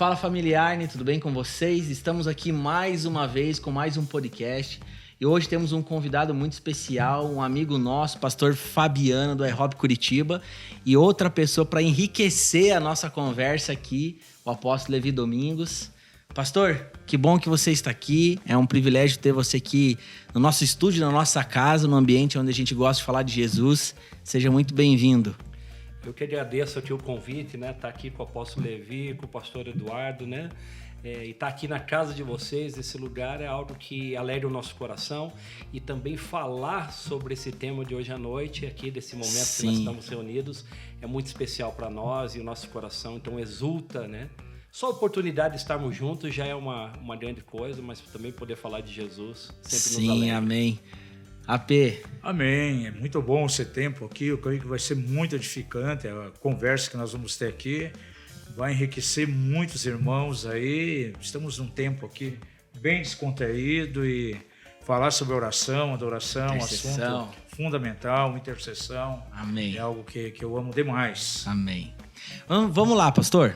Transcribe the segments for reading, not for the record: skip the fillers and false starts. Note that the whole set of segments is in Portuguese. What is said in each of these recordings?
Fala familiar, tudo bem com vocês? Estamos aqui mais uma vez com mais um podcast e hoje temos um convidado muito especial, um amigo nosso, pastor Fabiano do iHop Curitiba, e outra pessoa para enriquecer a nossa conversa aqui, o apóstolo Levi Domingos. Pastor, que bom que você está aqui, é um privilégio ter você aqui no nosso estúdio, na nossa casa, no ambiente onde a gente gosta de falar de Jesus. Seja muito bem-vindo. Eu que agradeço aqui o convite, né? Tá aqui com o apóstolo Levi, com o pastor Eduardo, né? E tá aqui na casa de vocês, esse lugar é algo que alegra o nosso coração. E também falar sobre esse tema de hoje à noite, aqui desse momento Sim. que nós estamos reunidos, é muito especial para nós e o nosso coração, então exulta, né? Só a oportunidade de estarmos juntos já é uma grande coisa, mas também poder falar de Jesus sempre nos alegra. Sim, amém. AP. Amém. É muito bom esse tempo aqui. Eu creio que vai ser muito edificante. A conversa que nós vamos ter aqui vai enriquecer muitos irmãos aí. Estamos num tempo aqui bem descontraído e falar sobre oração, adoração, assunto fundamental, intercessão. Amém. É algo que eu amo demais. Amém. Vamos lá, pastor.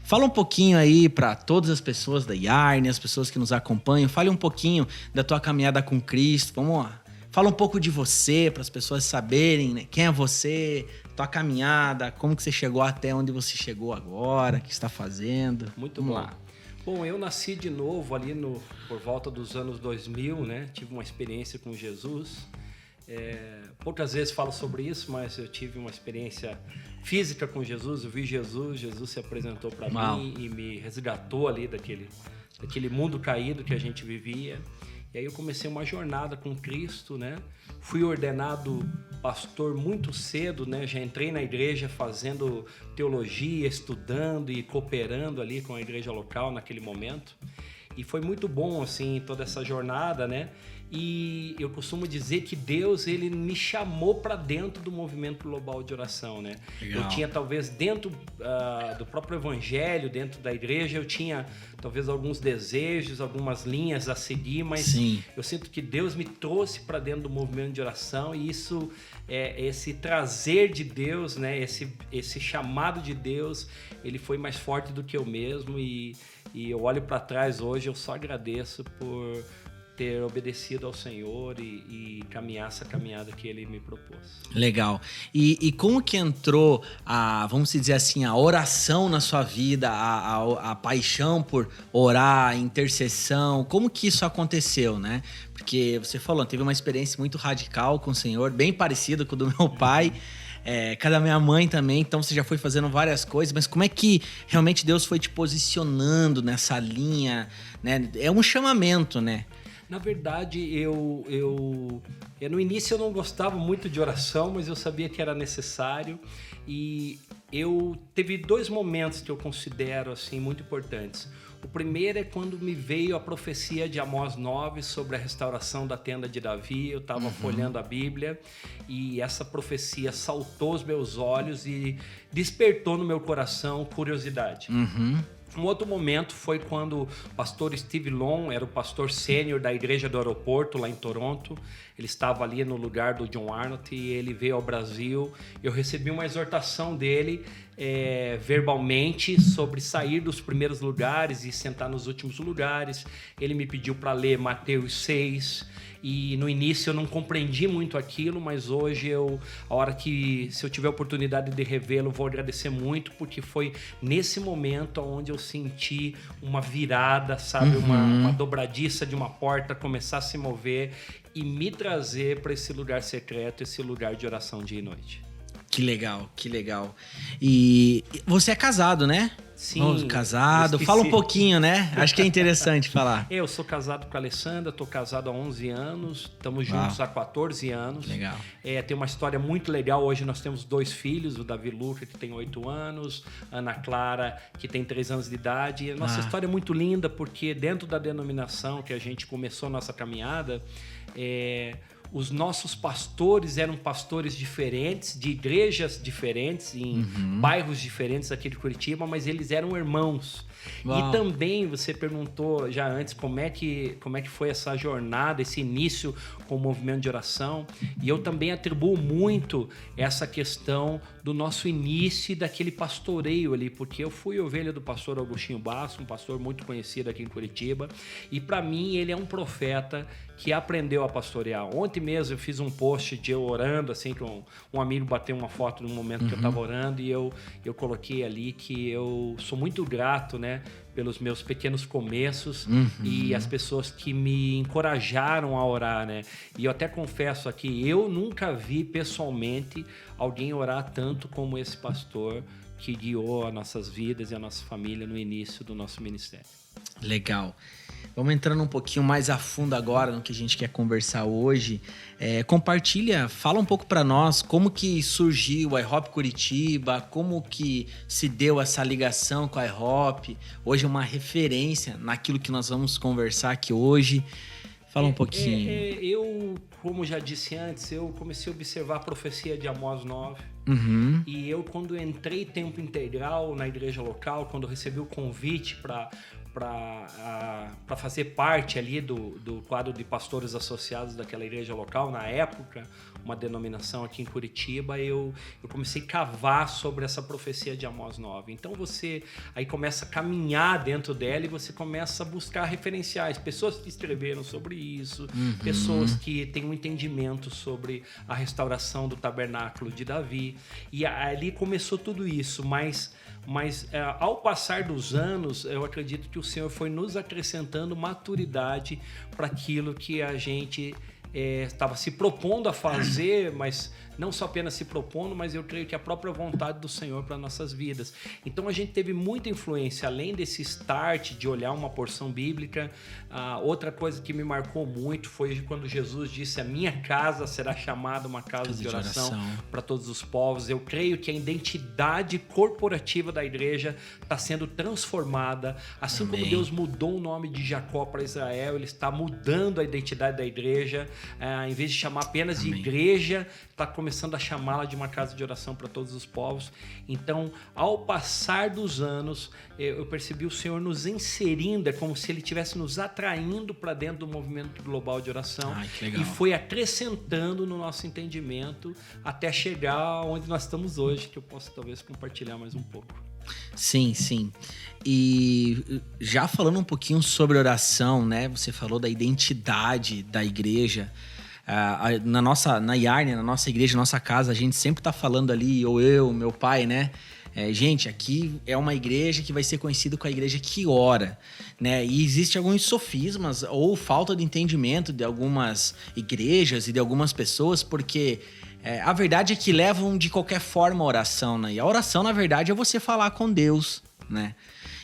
Fala um pouquinho aí para todas as pessoas da Yarn, as pessoas que nos acompanham. Fale um pouquinho da tua caminhada com Cristo. Vamos lá. Fala um pouco de você, para as pessoas saberem, né? Quem é você, tua caminhada, como que você chegou até onde você chegou agora, o que está fazendo. Muito bom. Lá. Bom, eu nasci de novo ali por volta dos anos 2000, né? Tive uma experiência com Jesus. Poucas vezes falo sobre isso, mas eu tive uma experiência física com Jesus. Eu vi Jesus se apresentou para mim e me resgatou ali daquele mundo caído que a gente vivia. E aí eu comecei uma jornada com Cristo, né? Fui ordenado pastor muito cedo, né? Já entrei na igreja fazendo teologia, estudando e cooperando ali com a igreja local naquele momento. E foi muito bom, assim, toda essa jornada, né? E eu costumo dizer que Deus, ele me chamou para dentro do movimento global de oração, né? Legal. Eu tinha talvez dentro do próprio evangelho, dentro da igreja, eu tinha talvez alguns desejos, algumas linhas a seguir, mas Sim. eu sinto que Deus me trouxe para dentro do movimento de oração e isso, esse trazer de Deus, né? Esse chamado de Deus, ele foi mais forte do que eu mesmo e eu olho para trás hoje, eu só agradeço por ter obedecido ao Senhor e caminhar essa caminhada que Ele me propôs. Legal. E como que entrou vamos dizer assim, a oração na sua vida, a paixão por orar, a intercessão, como que isso aconteceu, né? Porque você falou, teve uma experiência muito radical com o Senhor, bem parecida com o do meu pai, com a da minha mãe também, então você já foi fazendo várias coisas, mas como é que realmente Deus foi te posicionando nessa linha, né? É um chamamento, né? Na verdade, eu no início eu não gostava muito de oração, mas eu sabia que era necessário e teve dois momentos que eu considero assim, muito importantes. O primeiro é quando me veio a profecia de Amós 9 sobre a restauração da tenda de Davi. Eu estava folheando a Bíblia e essa profecia saltou aos meus olhos e despertou no meu coração curiosidade. Um outro momento foi quando o pastor Steve Long era o pastor sênior da igreja do aeroporto lá em Toronto. Ele estava ali no lugar do John Arnott e ele veio ao Brasil. Eu recebi uma exortação dele verbalmente sobre sair dos primeiros lugares e sentar nos últimos lugares. Ele me pediu para ler Mateus 6 e no início eu não compreendi muito aquilo, mas hoje se eu tiver a oportunidade de revê-lo, vou agradecer muito, porque foi nesse momento onde eu senti uma virada, sabe? Uma dobradiça de uma porta começar a se mover e me trazer para esse lugar secreto, esse lugar de oração dia e noite. Que legal, que legal. E você é casado, né? Sim. Casado. Fala um pouquinho, né? Acho que é interessante falar. Eu sou casado com a Alessandra, estou casado há 11 anos, estamos juntos há 14 anos. Legal. Tem uma história muito legal. Hoje nós temos 2 filhos, o Davi Luca, que tem 8 anos, a Ana Clara, que tem 3 anos de idade. E a nossa história é muito linda, porque dentro da denominação que a gente começou a nossa caminhada, os nossos pastores eram pastores diferentes, de igrejas diferentes, em bairros diferentes aqui de Curitiba, mas eles eram irmãos. Uau. E também você perguntou já antes como é que foi essa jornada, esse início com o movimento de oração, e eu também atribuo muito essa questão do nosso início e daquele pastoreio ali, porque eu fui ovelha do pastor Augustinho Basso, um pastor muito conhecido aqui em Curitiba, e para mim ele é um profeta que aprendeu a pastorear. Ontem mesmo eu fiz um post de eu orando, assim, que um amigo bateu uma foto no momento que eu estava orando, e eu coloquei ali que eu sou muito grato, né, pelos meus pequenos começos e as pessoas que me encorajaram a orar, né? E eu até confesso aqui, eu nunca vi pessoalmente alguém orar tanto como esse pastor que guiou as nossas vidas e a nossa família no início do nosso ministério. Legal. Vamos entrando um pouquinho mais a fundo agora no que a gente quer conversar hoje. Compartilha, fala um pouco para nós como que surgiu o iHop Curitiba, como que se deu essa ligação com a iHop. Hoje é uma referência naquilo que nós vamos conversar aqui hoje. Fala um pouquinho. Eu, como já disse antes, eu comecei a observar a profecia de Amós 9. E eu, quando entrei tempo integral na igreja local, quando recebi o convite para fazer parte ali do quadro de pastores associados daquela igreja local, na época, uma denominação aqui em Curitiba, eu comecei a cavar sobre essa profecia de Amós 9. Então você aí começa a caminhar dentro dela e você começa a buscar referenciais, pessoas que escreveram sobre isso, pessoas que têm um entendimento sobre a restauração do tabernáculo de Davi. E ali começou tudo isso, mas ao passar dos anos, eu acredito que o Senhor foi nos acrescentando maturidade para aquilo que a gente estava se propondo a fazer, mas não só apenas se propondo, mas eu creio que a própria vontade do Senhor para nossas vidas. Então a gente teve muita influência, além desse start de olhar uma porção bíblica. Outra coisa que me marcou muito foi quando Jesus disse: a minha casa será chamada uma casa de oração para todos os povos. Eu creio que a identidade corporativa da igreja está sendo transformada, assim como Deus mudou o nome de Jacó para Israel, ele está mudando a identidade da igreja. Em vez de chamar apenas de igreja, está começando a chamá-la de uma casa de oração para todos os povos. Então, ao passar dos anos, eu percebi o Senhor nos inserindo, é como se Ele estivesse nos atraindo para dentro do movimento global de oração. E foi acrescentando no nosso entendimento até chegar onde nós estamos hoje, que eu posso talvez compartilhar mais um pouco. Sim, sim. E já falando um pouquinho sobre oração, né? Você falou da identidade da igreja. Na Yarne, na nossa igreja, na nossa casa, a gente sempre tá falando ali, ou eu, meu pai, né? Gente, aqui é uma igreja que vai ser conhecida como a igreja que ora, né? E existe alguns sofismas ou falta de entendimento de algumas igrejas e de algumas pessoas, porque a verdade é que levam de qualquer forma a oração, né? E a oração, na verdade, é você falar com Deus, né?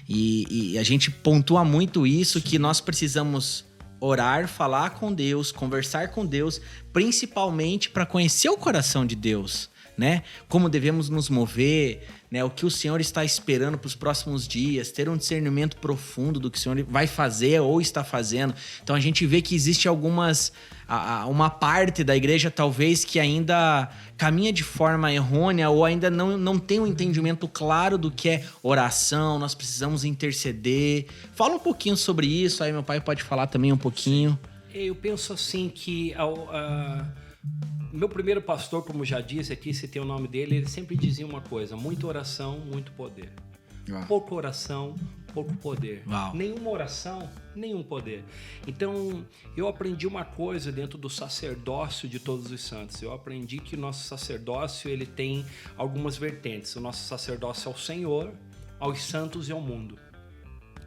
E a gente pontua muito isso, que nós precisamos orar, falar com Deus, conversar com Deus, principalmente para conhecer o coração de Deus, né? Como devemos nos mover, né? O que o Senhor está esperando para os próximos dias, ter um discernimento profundo do que o Senhor vai fazer ou está fazendo. Então a gente vê que existe uma parte da igreja talvez que ainda caminha de forma errônea ou ainda não tem um entendimento claro do que é oração, nós precisamos interceder. Fala um pouquinho sobre isso, aí meu pai pode falar também um pouquinho. Eu penso assim que meu primeiro pastor, como já disse aqui, se tem o nome dele, ele sempre dizia uma coisa: muita oração, muito poder. Pouca oração, pouco poder. Nenhuma oração, nenhum poder. Então, eu aprendi uma coisa dentro do sacerdócio de todos os santos. Eu aprendi que o nosso sacerdócio ele tem algumas vertentes. O nosso sacerdócio ao Senhor, aos santos e ao mundo.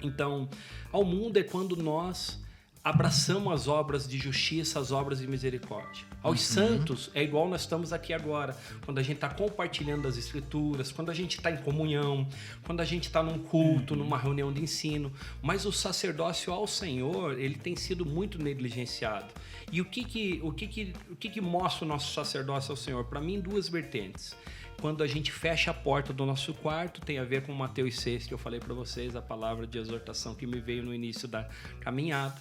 Então, ao mundo é quando nós abraçamos as obras de justiça, as obras de misericórdia. Aos santos é igual nós estamos aqui agora, quando a gente está compartilhando as escrituras, quando a gente está em comunhão, quando a gente está num culto, numa reunião de ensino. Mas o sacerdócio ao Senhor, ele tem sido muito negligenciado. E o que mostra o nosso sacerdócio ao Senhor? Para mim, duas vertentes. Quando a gente fecha a porta do nosso quarto, tem a ver com Mateus 6, que eu falei para vocês, a palavra de exortação que me veio no início da caminhada.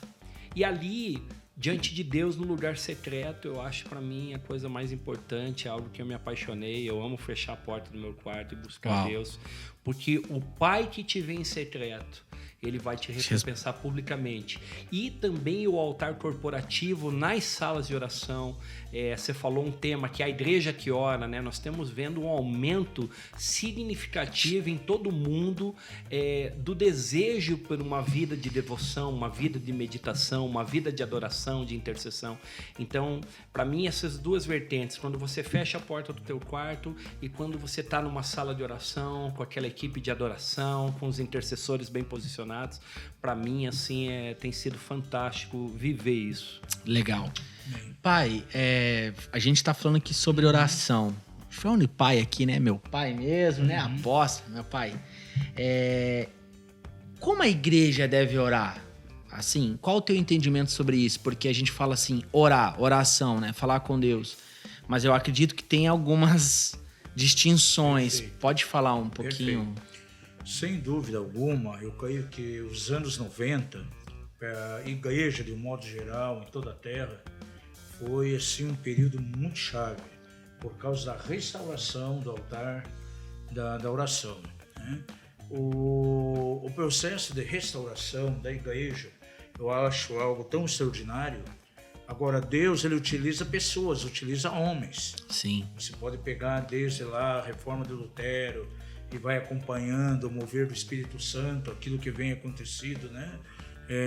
E ali, diante de Deus, no lugar secreto, eu acho para mim a coisa mais importante, algo que eu me apaixonei. Eu amo fechar a porta do meu quarto e buscar Deus, porque o Pai que te vê em secreto, ele vai te recompensar publicamente. E também o altar corporativo nas salas de oração. Você falou um tema que é a igreja que ora, né? Nós estamos vendo um aumento significativo em todo o mundo do desejo por uma vida de devoção, uma vida de meditação, uma vida de adoração, de intercessão. Então, para mim, essas duas vertentes, quando você fecha a porta do teu quarto e quando você está numa sala de oração, com aquela equipe de adoração, com os intercessores bem posicionados, para mim, assim, tem sido fantástico viver isso. Legal. Pai, a gente está falando aqui sobre oração. Falando de pai aqui, né? Meu pai mesmo, né? Apóstolo, meu pai. Como a igreja deve orar? Assim, qual o teu entendimento sobre isso? Porque a gente fala assim, oração, né? Falar com Deus. Mas eu acredito que tem algumas distinções. Perfeito. Pode falar um pouquinho? Perfeito. Sem dúvida alguma, eu creio que os anos 90, a igreja, de um modo geral, em toda a terra, foi assim, um período muito chave, por causa da restauração do altar da oração. Né? O processo de restauração da igreja, eu acho algo tão extraordinário. Agora, Deus, ele utiliza pessoas, utiliza homens. Sim. Você pode pegar desde lá a reforma de Lutero e vai acompanhando o mover do Espírito Santo, aquilo que vem acontecido, né?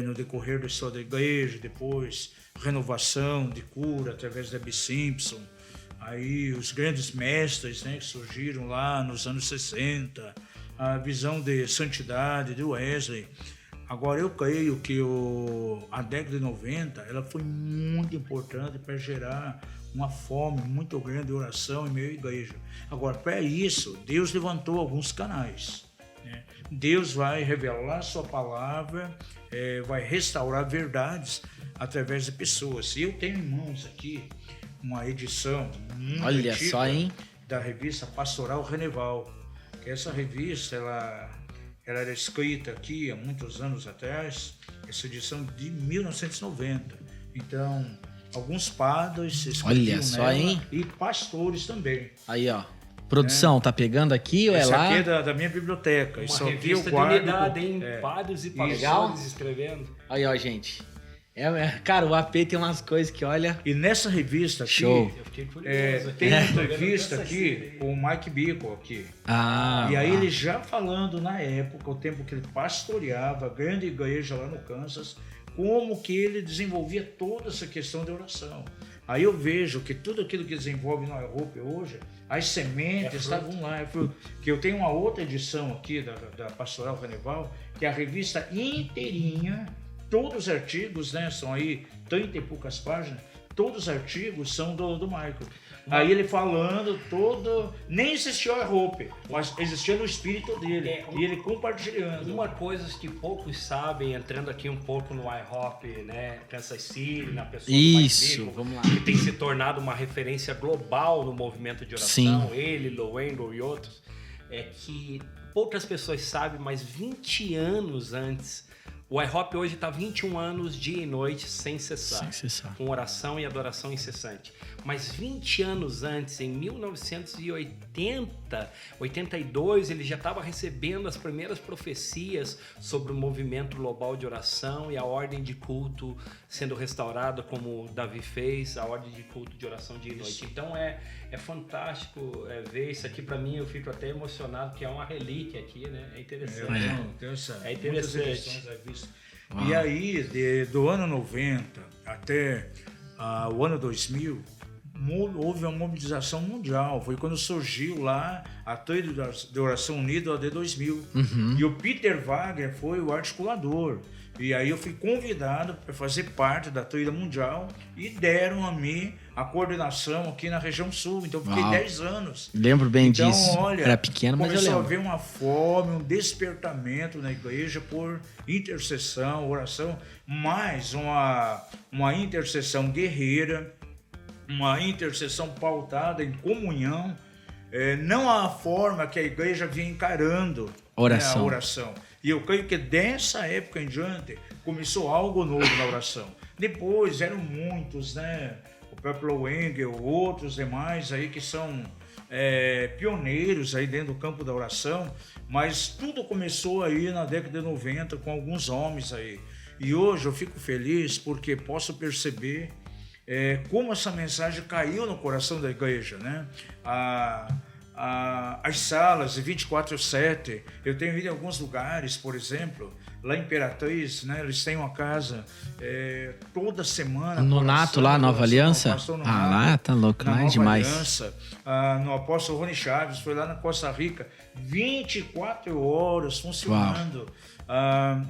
No decorrer da história da igreja, depois renovação de cura através da Abby Simpson, aí os grandes mestres, né, que surgiram lá nos anos 60, a visão de santidade de Wesley. Agora, eu creio que a década de 90 ela foi muito importante para gerar uma fome muito grande de oração em meio à igreja. Agora, para isso, Deus levantou alguns canais. Né? Deus vai revelar sua palavra, vai restaurar verdades através de pessoas. E eu tenho em mãos aqui uma edição muito Olha antiga só, hein? da revista Pastoral Reneval. Que essa revista, ela era escrita aqui há muitos anos atrás, essa edição de 1990. Então, alguns padres escreviam nela, hein? E pastores também. Aí, ó. Produção, tá pegando aqui ou Essa lá? aqui é da minha biblioteca. Uma revista de unidade, hein? Padres e pastores escrevendo. Aí, ó, gente. Cara, o AP tem umas coisas que, olha... E nessa revista aqui, show. Eu fiquei curioso. tem uma entrevista aqui com o Mike Bickle aqui. E aí ele já falando na época, o tempo que ele pastoreava a grande igreja lá no Kansas, como que ele desenvolvia toda essa questão de oração. Aí eu vejo que tudo aquilo que desenvolve no iHope hoje, as sementes estavam lá. Que eu tenho uma outra edição aqui da Pastoral Reneval, que é a revista inteirinha. Todos os artigos, né, são aí 30 e poucas páginas, todos os artigos são do Michael. Aí ele falando todo, nem existia o iHope, mas existia no espírito dele, e ele compartilhando. Uma coisa que poucos sabem, entrando aqui um pouco no iHope, né, Kansas City, na pessoa do Mike Bickle, vamos lá. que tem se tornado uma referência global no movimento de oração, ele, Lowengo e outros, é que poucas pessoas sabem, mas 20 anos antes, o iHope hoje está 21 anos, dia e noite, sem cessar. Com oração e adoração incessante. Mas 20 anos antes, em 1982, ele já estava recebendo as primeiras profecias sobre o movimento global de oração e a ordem de culto sendo restaurada, como Davi fez, a ordem de culto de oração dia e noite. Então é fantástico ver isso aqui. Para mim, eu fico até emocionado, que é uma relíquia aqui, né? É interessante. É interessante. Uau. E aí, do ano 90 até o ano 2000, houve uma mobilização mundial. Foi quando surgiu lá a Tríade de Oração Unida, a AD 2000. E o Peter Wagner foi o articulador. E aí eu fui convidado para fazer parte da Tríade Mundial e deram a mim a coordenação aqui na região sul. Então eu fiquei 10 anos. Lembro bem disso. Olha, era pequeno, mas eu lembro. Começou a haver uma fome, um despertamento na igreja por intercessão, oração, mais uma intercessão guerreira, uma intercessão pautada em comunhão, não a forma que a igreja vinha encarando a oração. E eu creio que dessa época em diante começou algo novo na oração. Depois eram muitos, né? O próprio Engel, outros demais aí que são pioneiros aí dentro do campo da oração, mas tudo começou aí na década de 90 com alguns homens aí. E hoje eu fico feliz porque posso perceber como essa mensagem caiu no coração da igreja, né? As salas de 24/7, eu tenho ido em alguns lugares, por exemplo, lá em Imperatriz, né? Eles têm uma casa toda semana. No Nato lá, Nova Aliança? Lá tá louco, lá é demais. Aliança, no Apóstolo Rony Chaves, foi lá na Costa Rica, 24 horas funcionando.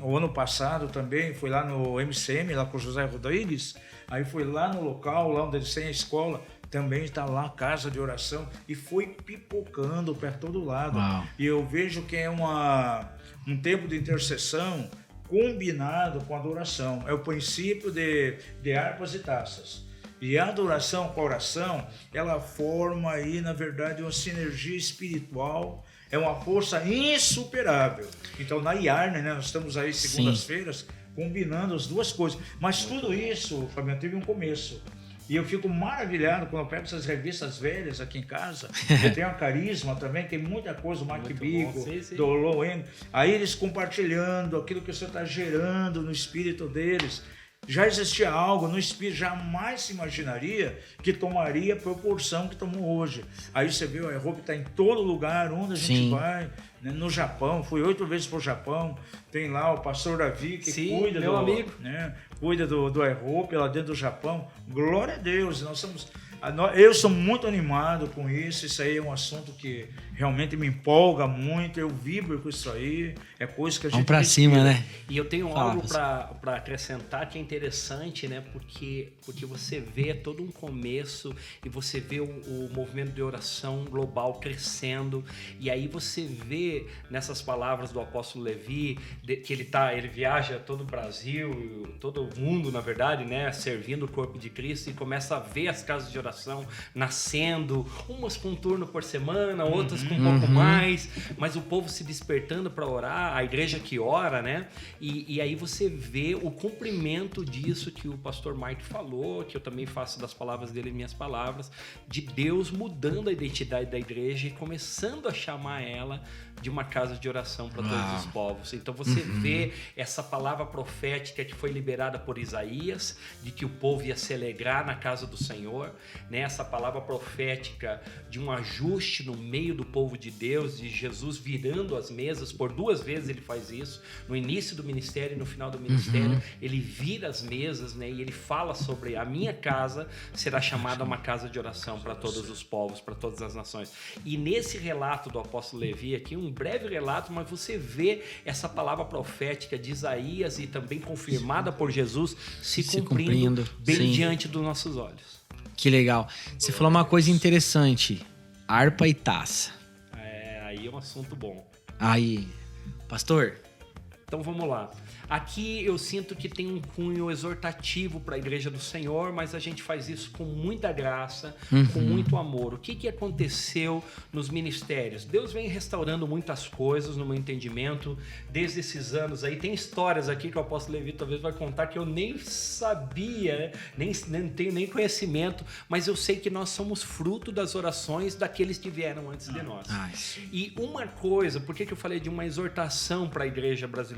O ano passado também foi lá no MCM, lá com o José Rodrigues, aí foi lá no local, lá onde eles têm a escola, também está lá a casa de oração e foi pipocando para todo lado. Uau. E eu vejo que é um tempo de intercessão combinado com adoração. É o princípio de harpas e taças. E a adoração com a oração, ela forma aí, na verdade, uma sinergia espiritual, é uma força insuperável. Então, na IARNE, né, nós estamos aí segundas-feiras combinando as duas coisas. Mas tudo isso, Fabiano, teve um começo. E eu fico maravilhado quando eu pego essas revistas velhas aqui em casa. Eu tenho a Carisma também, tem muita coisa, o Mark Bigo, do Lowen. Aí eles compartilhando aquilo que o Senhor está gerando no espírito deles. Já existia algo no espírito, jamais se imaginaria que tomaria a proporção que tomou hoje. Aí você viu, a iHope está em todo lugar onde a gente vai, né? No Japão, fui 8 vezes para o Japão, tem lá o pastor Davi que cuida meu amigo. Né? Cuida do iHope lá dentro do Japão. Glória a Deus, eu sou muito animado com isso aí é um assunto que realmente me empolga muito, eu vibro com isso aí, é coisa que a gente... Vamos pra cima, né? E eu tenho algo para acrescentar que é interessante, né? Porque você vê todo um começo e você vê o movimento de oração global crescendo, e aí você vê nessas palavras do apóstolo Levi, que ele viaja todo o Brasil, todo o mundo, na verdade, né? Servindo o corpo de Cristo, e começa a ver as casas de oração nascendo, umas com um turno por semana, outras com um pouco mais, mas o povo se despertando para orar, a igreja que ora, né? E aí você vê o cumprimento disso que o pastor Mike falou, que eu também faço das palavras dele minhas palavras, de Deus mudando a identidade da igreja e começando a chamar ela de uma casa de oração para todos os povos. Então você vê essa palavra profética que foi liberada por Isaías, de que o povo ia se alegrar na casa do Senhor, né? Essa palavra profética de um ajuste no meio do povo de Deus, de Jesus virando as mesas, por 2 vezes ele faz isso, no início do ministério e no final do ministério, ele vira as mesas, né? E ele fala sobre a minha casa será chamada uma casa de oração para todos os povos, para todas as nações. E nesse relato do apóstolo Levi aqui, um breve relato, mas você vê essa palavra profética de Isaías e também confirmada por Jesus se cumprindo bem diante dos nossos olhos. Que legal. Você falou uma coisa interessante, harpa e taça. Aí é um assunto bom. Aí, pastor... Então vamos lá. Aqui eu sinto que tem um cunho exortativo para a Igreja do Senhor, mas a gente faz isso com muita graça, com muito amor. O que aconteceu nos ministérios? Deus vem restaurando muitas coisas no meu entendimento desde esses anos aí. Tem histórias aqui que o apóstolo Levi talvez vai contar que eu nem sabia, nem tenho nem conhecimento, mas eu sei que nós somos fruto das orações daqueles que vieram antes de nós. E uma coisa, por que eu falei de uma exortação para a igreja brasileira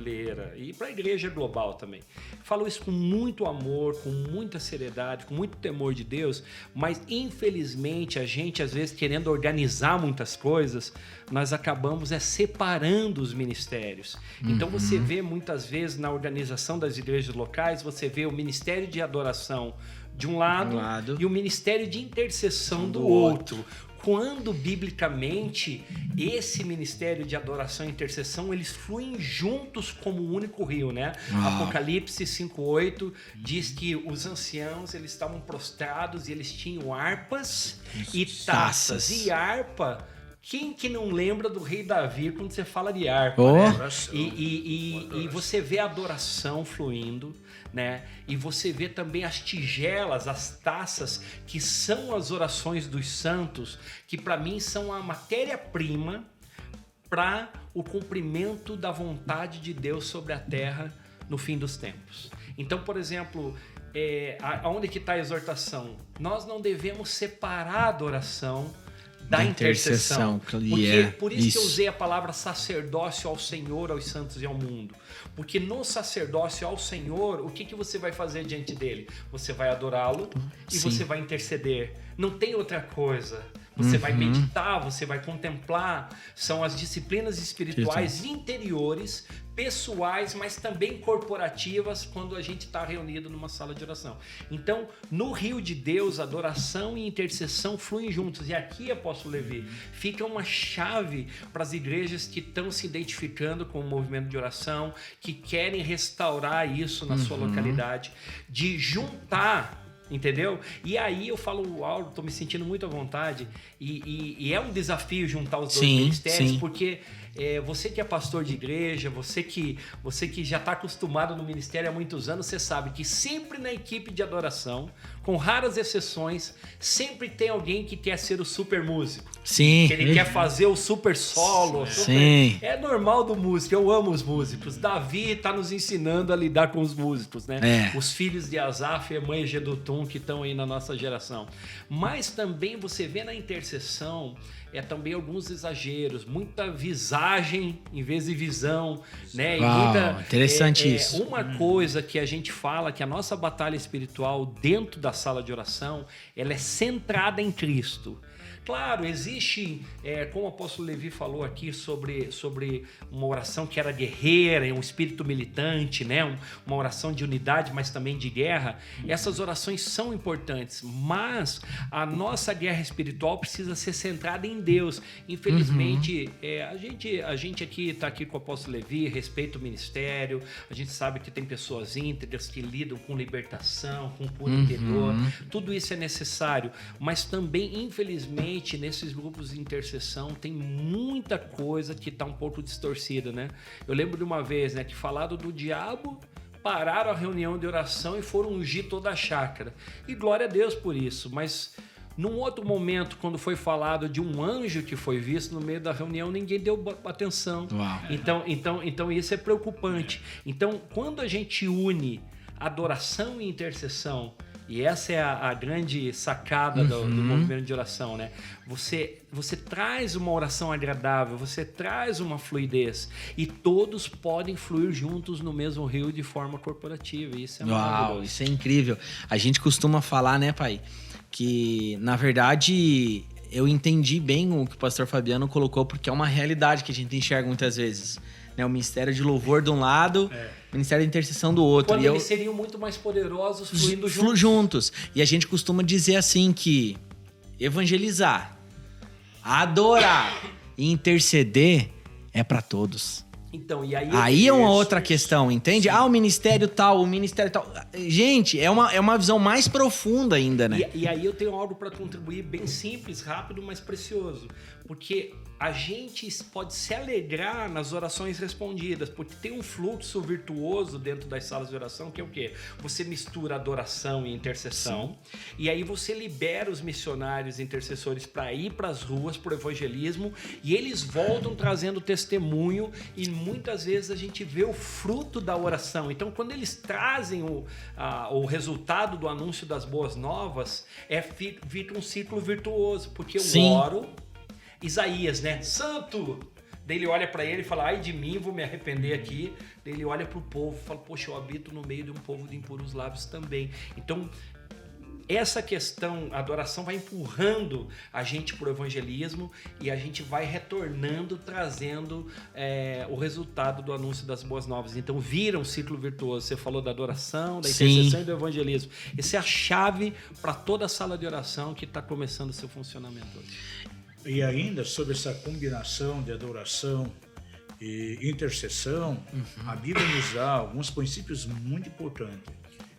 e para a igreja global também? Falo isso com muito amor, com muita seriedade, com muito temor de Deus, mas infelizmente a gente, às vezes, querendo organizar muitas coisas, nós acabamos separando os ministérios. Então você vê muitas vezes na organização das igrejas locais, você vê o ministério de adoração de um lado e o ministério de intercessão do outro. Quando, biblicamente, esse ministério de adoração e intercessão, eles fluem juntos como um único rio, né? Apocalipse 5:8 diz que os anciãos, eles estavam prostrados e eles tinham harpas e taças. E harpa... Quem que não lembra do rei Davi quando você fala de harpa, né? E você vê a adoração fluindo, né? E você vê também as tigelas, as taças, que são as orações dos santos, que para mim são a matéria-prima para o cumprimento da vontade de Deus sobre a terra no fim dos tempos. Então, por exemplo, aonde que está a exortação? Nós não devemos separar a adoração da intercessão. Por isso que eu Isso. usei a palavra sacerdócio ao Senhor, aos santos e ao mundo. Porque no sacerdócio ao Senhor, o que você vai fazer diante dele? Você vai adorá-lo e Sim. você vai interceder. Não tem outra coisa. Você vai meditar, você vai contemplar. São as disciplinas espirituais interiores, pessoais, mas também corporativas, quando a gente está reunido numa sala de oração. Então, no rio de Deus, adoração e intercessão fluem juntos. E aqui, apóstolo Levi, fica uma chave para as igrejas que estão se identificando com o movimento de oração, que querem restaurar isso na sua localidade, de juntar. Entendeu? E aí eu falo, Auro, tô me sentindo muito à vontade e é um desafio juntar os dois ministérios, porque você que é pastor de igreja, você que já está acostumado no ministério há muitos anos, você sabe que sempre na equipe de adoração, com raras exceções, sempre tem alguém que quer ser o super músico. Sim. Que ele quer fazer o super solo. Sim. É normal do músico, eu amo os músicos. Davi está nos ensinando a lidar com os músicos, né? Os filhos de Asaf e mãe Gedutum que estão aí na nossa geração. Mas também você vê na intercessão também alguns exageros, muita visagem em vez de visão, né? E muita, interessante isso. Uma coisa que a gente fala que a nossa batalha espiritual dentro da sala de oração, ela é centrada em Cristo. Claro, existe, como o apóstolo Levi falou aqui sobre uma oração que era guerreira, um espírito militante, né? Uma oração de unidade, mas também de guerra. Essas orações são importantes, mas a nossa guerra espiritual precisa ser centrada em Deus. Infelizmente, a gente aqui está aqui com o apóstolo Levi, respeita o ministério, a gente sabe que tem pessoas íntegras que lidam com libertação, com cura interior, tudo isso é necessário, mas também, infelizmente, nesses grupos de intercessão tem muita coisa que está um pouco distorcida, né? Eu lembro de uma vez, né, que falaram do diabo, pararam a reunião de oração e foram ungir toda a chácara. E glória a Deus por isso, mas num outro momento, quando foi falado de um anjo que foi visto no meio da reunião, ninguém deu atenção. Então isso é preocupante. Então, quando a gente une adoração e intercessão, e essa é a grande sacada do movimento de oração, né? Você traz uma oração agradável, você traz uma fluidez e todos podem fluir juntos no mesmo rio de forma corporativa. Isso é maravilhoso. Isso é incrível. A gente costuma falar, né, pai, que na verdade eu entendi bem o que o pastor Fabiano colocou, porque é uma realidade que a gente enxerga muitas vezes. Né? O ministério de louvor de um lado, o ministério de intercessão do outro. Quando eles seriam muito mais poderosos fluindo juntos. E a gente costuma dizer assim que evangelizar, adorar e interceder é para todos. Então, e aí é uma outra questão, entende? Sim. O ministério tal. Gente, é uma visão mais profunda ainda, né? E aí eu tenho algo para contribuir bem simples, rápido, mas precioso. Porque a gente pode se alegrar nas orações respondidas, porque tem um fluxo virtuoso dentro das salas de oração, que é o quê? Você mistura adoração e intercessão, e aí você libera os missionários e intercessores para ir para as ruas, para o evangelismo, e eles voltam trazendo testemunho, e muitas vezes a gente vê o fruto da oração. Então, quando eles trazem o resultado do anúncio das boas novas, fica um ciclo virtuoso, porque eu oro... Isaías, né? Santo! Daí ele olha para ele e fala, ai de mim, vou me arrepender aqui. Daí ele olha para o povo e fala, poxa, eu habito no meio de um povo de impuros lábios também. Então, essa questão, a adoração vai empurrando a gente para o evangelismo e a gente vai retornando, trazendo o resultado do anúncio das boas novas. Então, vira um ciclo virtuoso. Você falou da adoração, da intercessão e do evangelismo. Essa é a chave para toda a sala de oração que está começando o seu funcionamento hoje. E ainda sobre essa combinação de adoração e intercessão, a Bíblia nos dá alguns princípios muito importantes.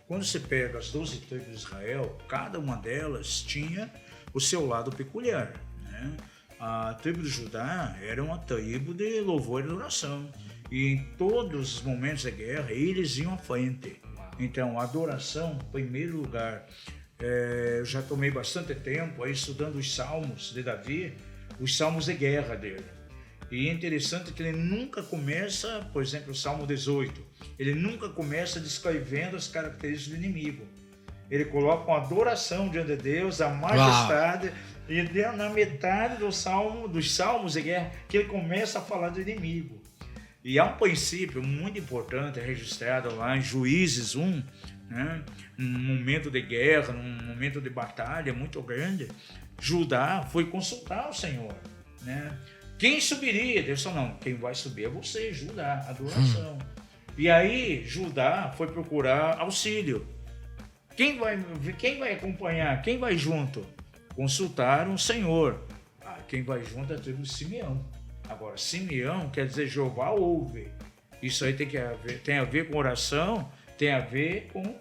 Quando você pega as 12 tribos de Israel, cada uma delas tinha o seu lado peculiar, né? A tribo de Judá era uma tribo de louvor e adoração. E em todos os momentos da guerra, eles iam à frente. Então, a adoração, em primeiro lugar... eu já tomei bastante tempo aí estudando os salmos de Davi, os salmos de guerra dele. E é interessante que ele nunca começa, por exemplo, o Salmo 18, ele nunca começa descrevendo as características do inimigo. Ele coloca uma adoração diante de Deus, a majestade, E na metade dos salmos de guerra, que ele começa a falar do inimigo. E há um princípio muito importante registrado lá em Juízes 1, né? Num momento de guerra, num momento de batalha muito grande, Judá foi consultar o Senhor, né? Quem subiria? Deus falou, não, quem vai subir é você, Judá, adoração. E aí Judá foi procurar auxílio. Quem vai acompanhar? Quem vai junto? Consultaram o Senhor. Quem vai junto é a tribo de Simeão. Agora, Simeão quer dizer Jeová ouve. Isso aí tem a ver com oração, tem a ver com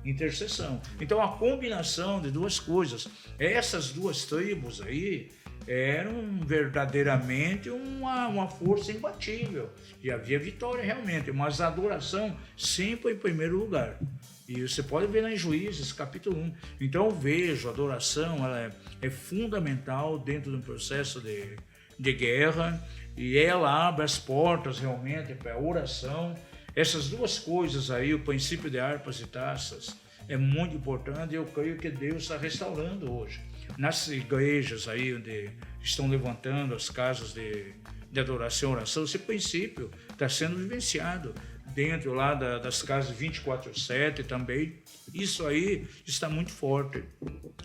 intercessão. Então, a combinação de duas coisas. Essas duas tribos aí eram verdadeiramente uma força imbatível. E havia vitória realmente, mas a adoração sempre em primeiro lugar. E você pode ver lá em Juízes, capítulo 1. Então, eu vejo a adoração, ela é fundamental dentro do processo de guerra, e ela abre as portas realmente para a oração. Essas duas coisas aí, o princípio de harpas e taças, é muito importante, e eu creio que Deus está restaurando hoje. Nas igrejas aí onde estão levantando as casas de adoração e oração, esse princípio está sendo vivenciado dentro lá das casas 24/7 também. Isso aí está muito forte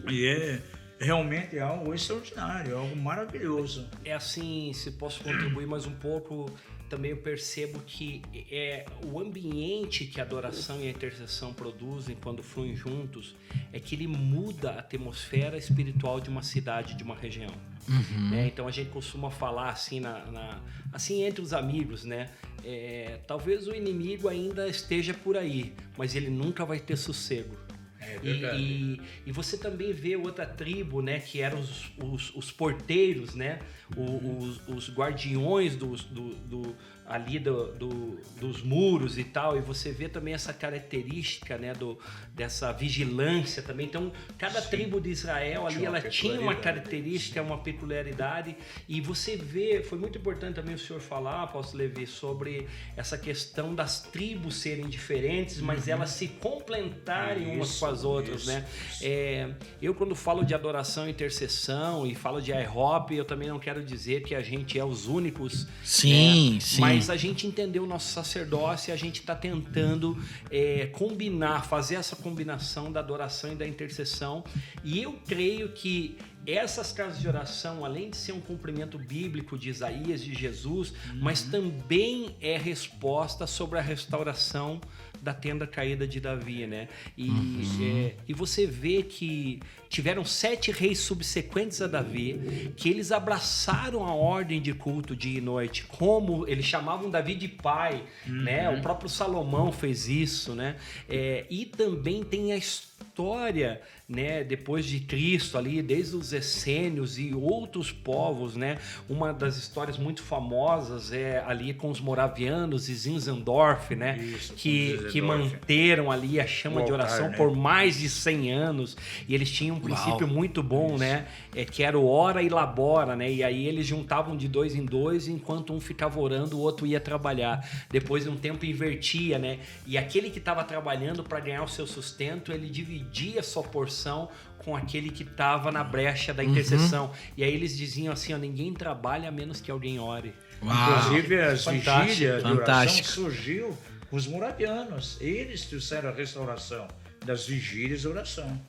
e realmente é algo extraordinário, algo maravilhoso. É assim, se posso contribuir mais um pouco, também eu percebo que o ambiente que a adoração e a intercessão produzem quando fluem juntos, é que ele muda a atmosfera espiritual de uma cidade, de uma região. Então a gente costuma falar assim, assim entre os amigos, né? Talvez o inimigo ainda esteja por aí, mas ele nunca vai ter sossego. E você também vê outra tribo, né, que eram os porteiros, né, os guardiões dos muros e tal, e você vê também essa característica, né, dessa vigilância também. Então, cada tribo de Israel ali, ela tinha uma característica, uma peculiaridade, e você vê, foi muito importante também o senhor falar, apóstolo Levi, sobre essa questão das tribos serem diferentes, mas elas se complementarem umas com as outras, né? Eu, quando falo de adoração e intercessão e falo de IHOP, eu também não quero dizer que a gente é os únicos. Sim, né? sim. Mas a gente entendeu o nosso sacerdócio e a gente está tentando fazer essa combinação da adoração e da intercessão. E eu creio que essas casas de oração, além de ser um cumprimento bíblico de Isaías, de Jesus, mas também é resposta sobre a restauração da tenda caída de Davi, né? E você vê que tiveram 7 reis subsequentes a Davi, que eles abraçaram a ordem de culto dia e noite, como eles chamavam Davi de pai, né? O próprio Salomão fez isso, né? E também tem a história, né, depois de Cristo ali, desde os essênios e outros povos, né? Uma das histórias muito famosas é ali com os moravianos e Zinzendorf, né? Isso, que manteram ali a chama de oração, né, por mais de 100 anos, e eles tinham um princípio muito bom, né? Que era o ora e labora, né? E aí eles juntavam de 2 em 2, enquanto um ficava orando, o outro ia trabalhar. Depois de um tempo invertia, né? E aquele que estava trabalhando para ganhar o seu sustento, ele dividia a sua porção com aquele que estava na brecha da intercessão. E aí eles diziam assim, ó, ninguém trabalha a menos que alguém ore. Inclusive as vigílias de oração surgiu com os moravianos. Eles trouxeram a restauração das vigílias de oração.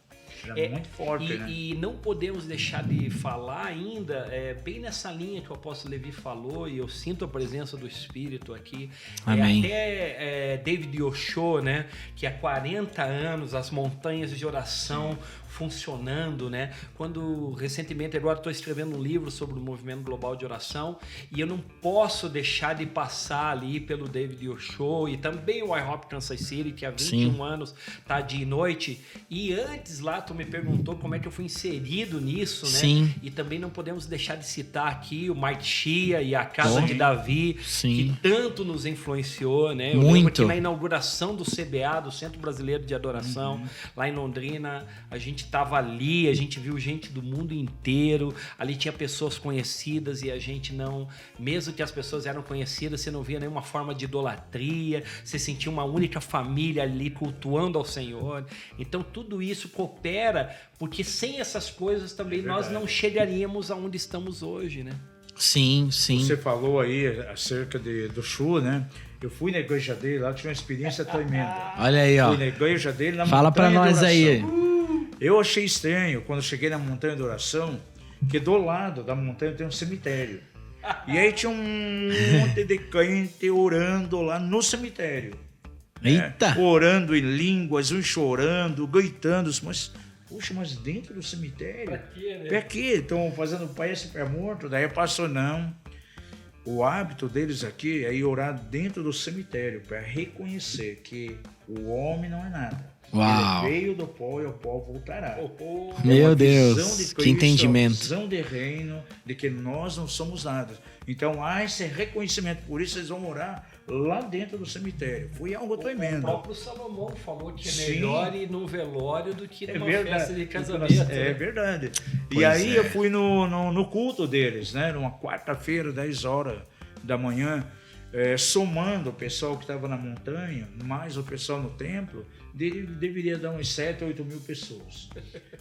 Era muito forte, né? E não podemos deixar de falar ainda, bem nessa linha que o apóstolo Levi falou, e eu sinto a presença do Espírito aqui. Amém. Até David Osho, né? Que há 40 anos as montanhas de oração funcionando, né? Quando recentemente, agora estou escrevendo um livro sobre o movimento global de oração, e eu não posso deixar de passar ali pelo David Osho e também o IHOP Kansas City, que há 21 anos tá dia e noite. E antes lá tu me perguntou como é que eu fui inserido nisso, né? Sim. E também não podemos deixar de citar aqui o Mike Shea e a Casa de Davi, que tanto nos influenciou, né? Eu lembro que na inauguração do CBA, do Centro Brasileiro de Adoração, lá em Londrina, a gente estava ali, a gente viu gente do mundo inteiro, ali tinha pessoas conhecidas e a gente não, mesmo que as pessoas eram conhecidas, você não via nenhuma forma de idolatria, você sentia uma única família ali cultuando ao Senhor. Então tudo isso coopera, porque sem essas coisas também nós não chegaríamos aonde estamos hoje, né? Sim, sim. Você falou aí acerca do Chu, né? Eu fui na igreja dele, lá tive uma experiência tremenda. Olha aí, ó. Fui na igreja dele, na Fala pra montanha nós de aí. oração. Eu achei estranho quando eu cheguei na montanha de oração, que do lado da montanha tem um cemitério. E aí tinha um monte de crente orando lá no cemitério. Eita! Né? Orando em línguas, uns chorando, gritando. Mas, poxa, mas dentro do cemitério? Pra quê, né? Pra quê? Estão fazendo prece para morto? Daí passou, não. O hábito deles aqui é ir orar dentro do cemitério para reconhecer que o homem não é nada. Uau. Ele veio do pó e ao pó voltará. Meu É uma Deus, visão de Cristo, que entendimento. uma visão de reino, de que nós não somos nada. Então há esse reconhecimento, por isso eles vão orar lá dentro do cemitério. Foi algo tremendo. O próprio Salomão falou que é Sim. melhor ir num velório do que numa verdade. festa de casamento. É né? verdade. Pois E aí é. eu fui no culto deles, né? Numa quarta-feira, 10 horas da manhã, somando o pessoal que estava na montanha, mais o pessoal no templo, deveria dar uns 7, 8 mil pessoas.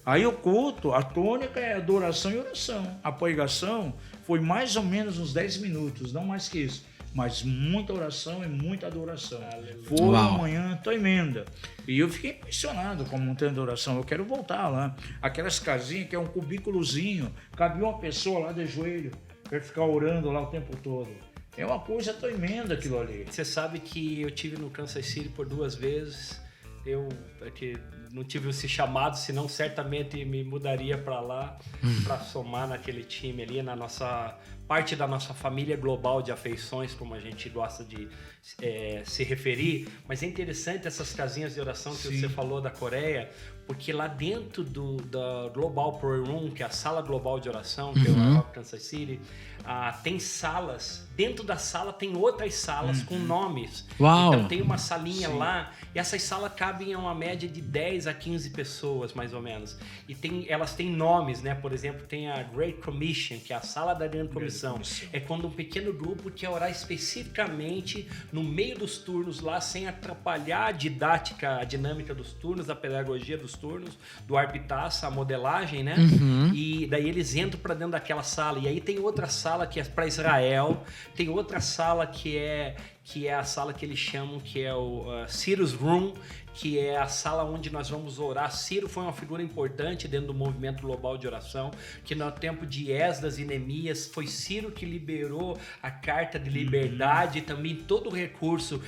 Aí o culto, a tônica é adoração e oração. A pregação foi mais ou menos uns 10 minutos, não mais que isso. Mas muita oração e muita adoração. Foi uma manhã tremenda. E eu fiquei impressionado com a montanha de oração. Eu quero voltar lá. Aquelas casinhas que é um cubículozinho, cabia uma pessoa lá de joelho para ficar orando lá o tempo todo. É uma coisa tremenda aquilo ali. Você sabe que eu tive no Kansas City por 2 vezes. Eu que não tive esse chamado, senão certamente me mudaria para lá para somar naquele time ali, na nossa parte da nossa família global de afeições, como a gente gosta de se referir. Mas é interessante essas casinhas de oração que você falou da Coreia, porque lá dentro da Global Prayer Room, que é a sala global de oração, que é o Kansas City, tem salas. Dentro da sala tem outras salas com nomes. Uau. Então tem uma salinha lá, e essas salas cabem a uma média de 10 a 15 pessoas, mais ou menos. E elas têm nomes, né? Por exemplo, tem a Great Commission, que é a sala da Grande Comissão. É quando um pequeno grupo quer orar especificamente no meio dos turnos lá, sem atrapalhar a didática, a dinâmica dos turnos, a pedagogia dos turnos, do arbitraça, a modelagem, né? E daí eles entram para dentro daquela sala. E aí tem outra sala que é para Israel, tem outra sala que é a sala que eles chamam, que é o Ciro's Room, que é a sala onde nós vamos orar. Ciro foi uma figura importante dentro do movimento global de oração, que no tempo de Esdras e Neemias, foi Ciro que liberou a carta de liberdade e também todo o recurso,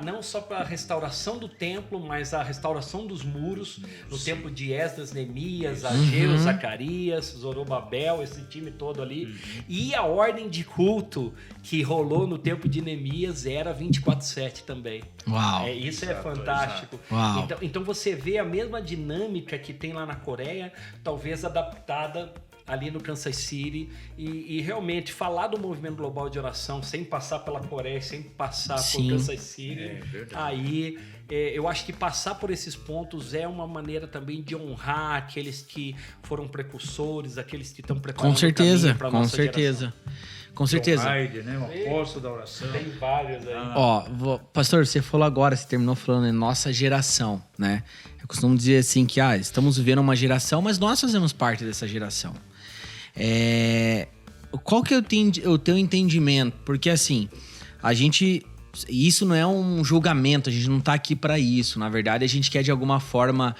não só para a restauração do templo, mas a restauração dos muros, no tempo de Esdras, Neemias, Ageu, Zacarias, Zorobabel, esse time todo ali. E a ordem de culto que rolou no tempo de Neemias era 24/7 também. Uau. Isso é fantástico. Uau. Então você vê a mesma dinâmica que tem lá na Coreia, talvez adaptada ali no Kansas City, e realmente falar do movimento global de oração sem passar pela Coreia, sem passar por Kansas City, aí eu acho que passar por esses pontos é uma maneira também de honrar aqueles que foram precursores, aqueles que estão preparando Com certeza, para com certeza. geração. Com certeza. John Hyde, né? Um apóstolo da oração. Tem vários aí. Ó, pastor, você falou agora, você terminou falando em nossa geração, né? Eu costumo dizer assim que estamos vivendo uma geração, mas nós fazemos parte dessa geração. Qual que é o teu entendimento? Porque assim, isso não é um julgamento, a gente não tá aqui para isso. Na verdade, a gente quer de alguma forma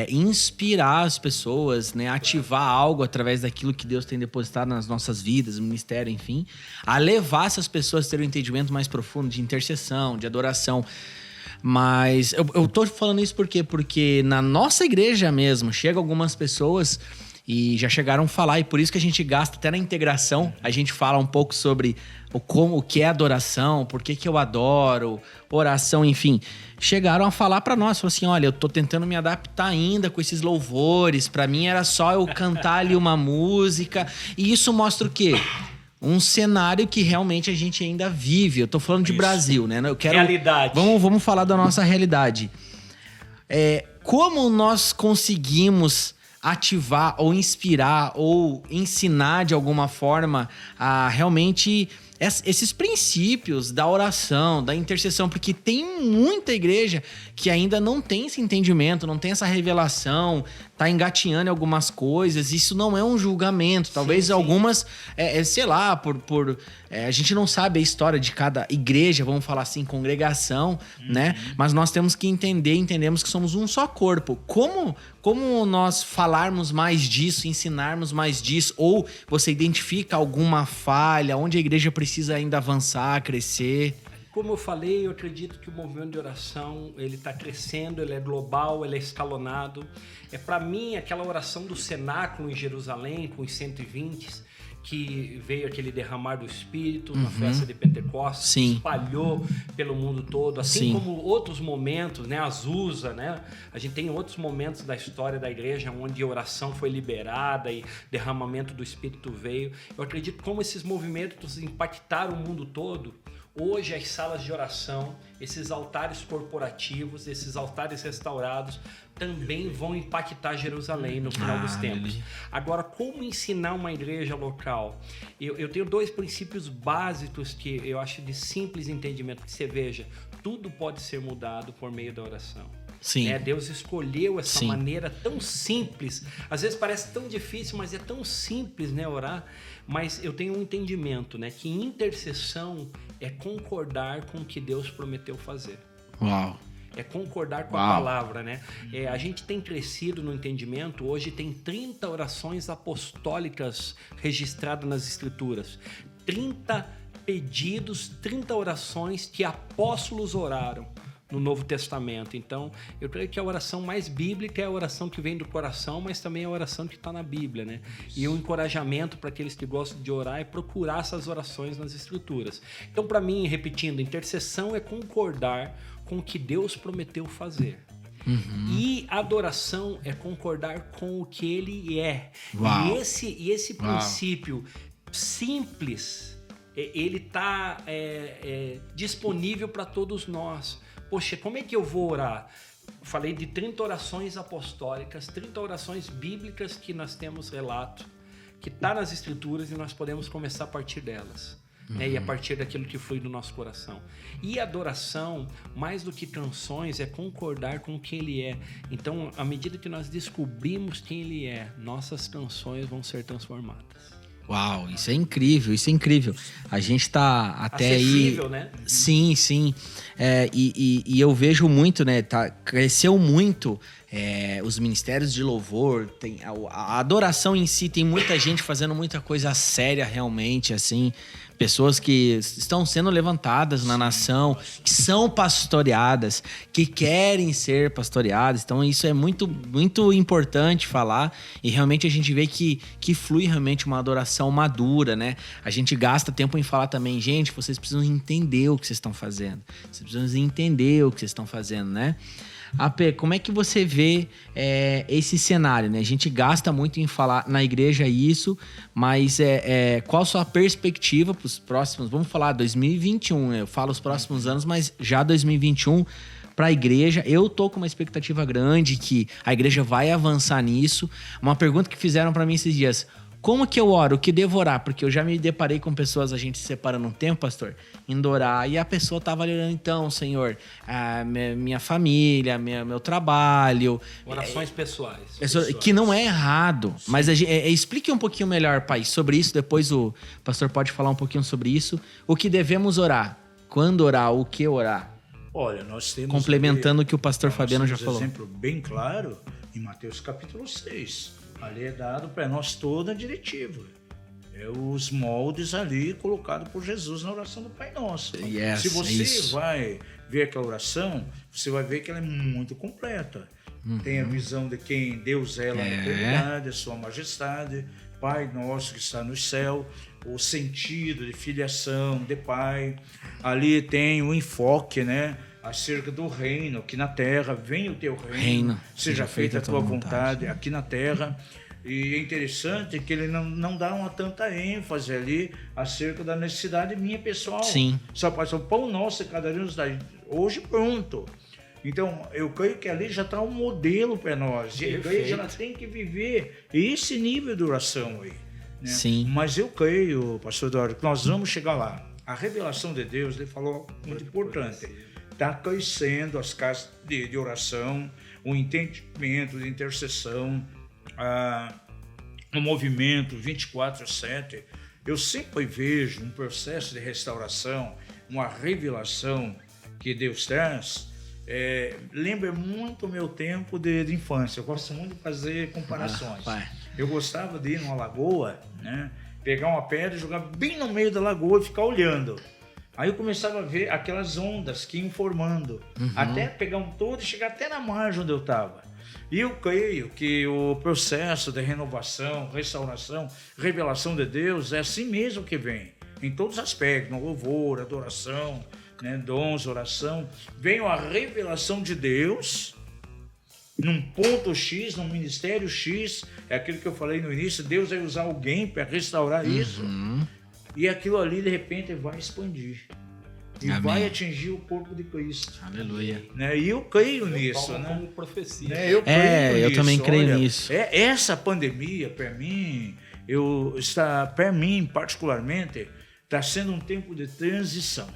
inspirar as pessoas, né? Ativar algo através daquilo que Deus tem depositado nas nossas vidas, no ministério, enfim, a levar essas pessoas a terem um entendimento mais profundo de intercessão, de adoração. Mas eu tô falando isso por quê? Porque na nossa igreja mesmo, chegam algumas pessoas e já chegaram a falar, e por isso que a gente gasta até na integração, a gente fala um pouco sobre o que é adoração, por que eu adoro, oração, enfim. Chegaram a falar pra nós, falaram assim, olha, eu tô tentando me adaptar ainda com esses louvores, pra mim era só eu cantar ali uma música, e isso mostra o quê? Um cenário que realmente a gente ainda vive. Eu tô falando de Brasil, né? Eu quero... Realidade. Vamos falar da nossa realidade. Como nós conseguimos ativar ou inspirar ou ensinar de alguma forma a realmente esses princípios da oração, da intercessão, porque tem muita igreja que ainda não tem esse entendimento, não tem essa revelação, tá engatinhando em algumas coisas. Isso não é um julgamento. Talvez algumas, sei lá, a gente não sabe a história de cada igreja, vamos falar assim, congregação, né? Mas nós temos que entendemos que somos um só corpo. Como nós falarmos mais disso, ensinarmos mais disso, ou você identifica alguma falha, onde a igreja precisa ainda avançar, crescer? Como eu falei, eu acredito que o movimento de oração, ele está crescendo, ele é global, ele é escalonado. Para mim, aquela oração do cenáculo em Jerusalém, com os 120, que veio aquele derramar do Espírito na festa de Pentecostes, Sim. espalhou pelo mundo todo, assim Sim. como outros momentos, né, Azusa, né? A gente tem outros momentos da história da igreja onde a oração foi liberada e derramamento do Espírito veio. Eu acredito como esses movimentos impactaram o mundo todo. Hoje as salas de oração, esses altares corporativos, esses altares restaurados também vão impactar Jerusalém no final dos tempos. Agora, como ensinar uma igreja local? Eu tenho 2 princípios básicos que eu acho de simples entendimento. Que você veja, tudo pode ser mudado por meio da oração. Sim. Deus escolheu essa Sim. maneira tão simples. Às vezes parece tão difícil, mas é tão simples, né, orar. Mas eu tenho um entendimento, né, que intercessão é concordar com o que Deus prometeu fazer. Uau. É concordar com a palavra, né? A gente tem crescido no entendimento. Hoje tem 30 orações apostólicas registradas nas Escrituras. 30 pedidos, 30 orações que apóstolos oraram no Novo Testamento. Então, eu creio que a oração mais bíblica é a oração que vem do coração, mas também é a oração que está na Bíblia, né? E o encorajamento para aqueles que gostam de orar é procurar essas orações nas Escrituras. Então, para mim, repetindo, intercessão é concordar com o que Deus prometeu fazer. E adoração é concordar com o que Ele é. Uau. E esse princípio simples, ele está disponível para todos nós. Poxa, como é que eu vou orar? Falei de 30 orações apostólicas, 30 orações bíblicas que nós temos relato, que está nas Escrituras e nós podemos começar a partir delas. E a partir daquilo que flui do nosso coração. E adoração, mais do que canções, é concordar com o que Ele é. Então, à medida que nós descobrimos quem Ele é, nossas canções vão ser transformadas. Uau, isso é incrível, isso é incrível. A gente tá até acessível, aí... né? Sim, sim. E eu vejo muito, né? Cresceu muito os ministérios de louvor. A adoração em si, tem muita gente fazendo muita coisa séria realmente, assim. Pessoas que estão sendo levantadas na nação, que são pastoreadas, que querem ser pastoreadas. Então, isso é muito, muito importante falar. E realmente a gente vê que flui realmente uma adoração madura, né? A gente gasta tempo em falar também, gente, vocês precisam entender o que vocês estão fazendo. Vocês precisam entender o que vocês estão fazendo, né? AP, como é que você vê esse cenário, né? A gente gasta muito em falar na igreja isso, mas qual a sua perspectiva para os próximos... Vamos falar 2021, eu falo os próximos anos, mas já 2021 para a igreja. Eu tô com uma expectativa grande que a igreja vai avançar nisso. Uma pergunta que fizeram para mim esses dias... Como que eu oro? O que devo orar? Porque eu já me deparei com pessoas, a gente se separando um tempo, pastor, indo orar, e a pessoa estava olhando, então, Senhor, minha família, meu trabalho... Orações pessoais. Que não é errado, sim. Mas explique um pouquinho melhor, pai, sobre isso, depois o pastor pode falar um pouquinho sobre isso. O que devemos orar? Quando orar? O que orar? Olha, nós temos... Complementando o que o pastor Fabiano já falou. Um exemplo bem claro em Mateus capítulo 6. Ali é dado para nós toda a diretiva. Os moldes ali colocados por Jesus na oração do Pai Nosso. Yes, se você vai ver aquela oração, você vai ver que ela é muito completa. Tem a visão de quem Deus é lá na eternidade, a sua majestade, Pai Nosso que está no céu, o sentido de filiação, de Pai. Ali tem o enfoque, né? Acerca do reino, aqui na terra, venha o teu reino, seja feita a tua vontade aqui na terra. E é interessante que ele não dá uma tanta ênfase ali acerca da necessidade minha pessoal. Sim. Só pode ser o pão nosso cada dia nos dá hoje, pronto. Então, eu creio que ali já está um modelo para nós. E a igreja ela tem que viver esse nível de oração aí. Né? Sim. Mas eu creio, pastor Eduardo, que nós vamos chegar lá. A revelação de Deus, ele falou muito importante. Está crescendo as casas de oração, o entendimento de intercessão, o movimento 24/7. Eu sempre vejo um processo de restauração, uma revelação que Deus traz. Lembra muito o meu tempo de infância. Eu gosto muito de fazer comparações. Eu gostava de ir numa lagoa, né, pegar uma pedra e jogar bem no meio da lagoa e ficar olhando. Aí eu começava a ver aquelas ondas que iam formando, até pegar um todo e chegar até na margem onde eu estava. E eu creio que o processo de renovação, restauração, revelação de Deus é assim mesmo que vem, em todos os aspectos, no louvor, adoração, né, dons, oração. Vem a revelação de Deus num ponto X, num ministério X, é aquilo que eu falei no início, Deus vai usar alguém para restaurar isso. E aquilo ali, de repente, vai expandir. E Amém. vai atingir o corpo de Cristo. Aleluia. Né? E eu creio nisso. Como Né? profecia. Né? Eu creio eu nisso. também creio Olha, nisso. Essa pandemia, para mim, particularmente, está sendo um tempo de transição.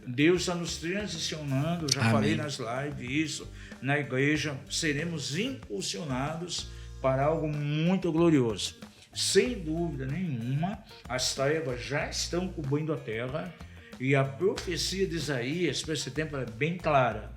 Deus está nos transicionando, já Amém. falei nas lives isso, na igreja, seremos impulsionados para algo muito glorioso. Sem dúvida nenhuma, as trevas já estão cobrindo a terra e a profecia de Isaías para esse tempo é bem clara.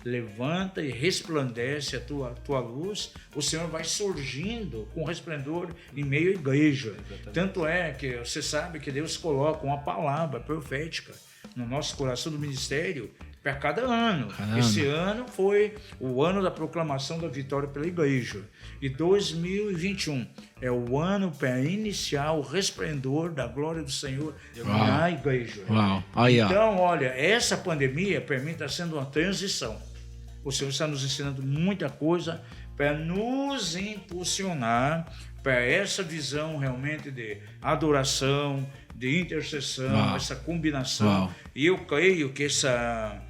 Levanta e resplandece a tua luz, o Senhor vai surgindo com resplendor em meio à igreja. Exatamente. Tanto é que você sabe que Deus coloca uma palavra profética no nosso coração do ministério para cada ano. Esse ano foi o ano da proclamação da vitória pela igreja. E 2021 é o ano para iniciar o resplendor da glória do Senhor na igreja. Então, olha, essa pandemia para mim está sendo uma transição. O Senhor está nos ensinando muita coisa para nos impulsionar para essa visão realmente de adoração, de intercessão, essa combinação. E eu creio que essa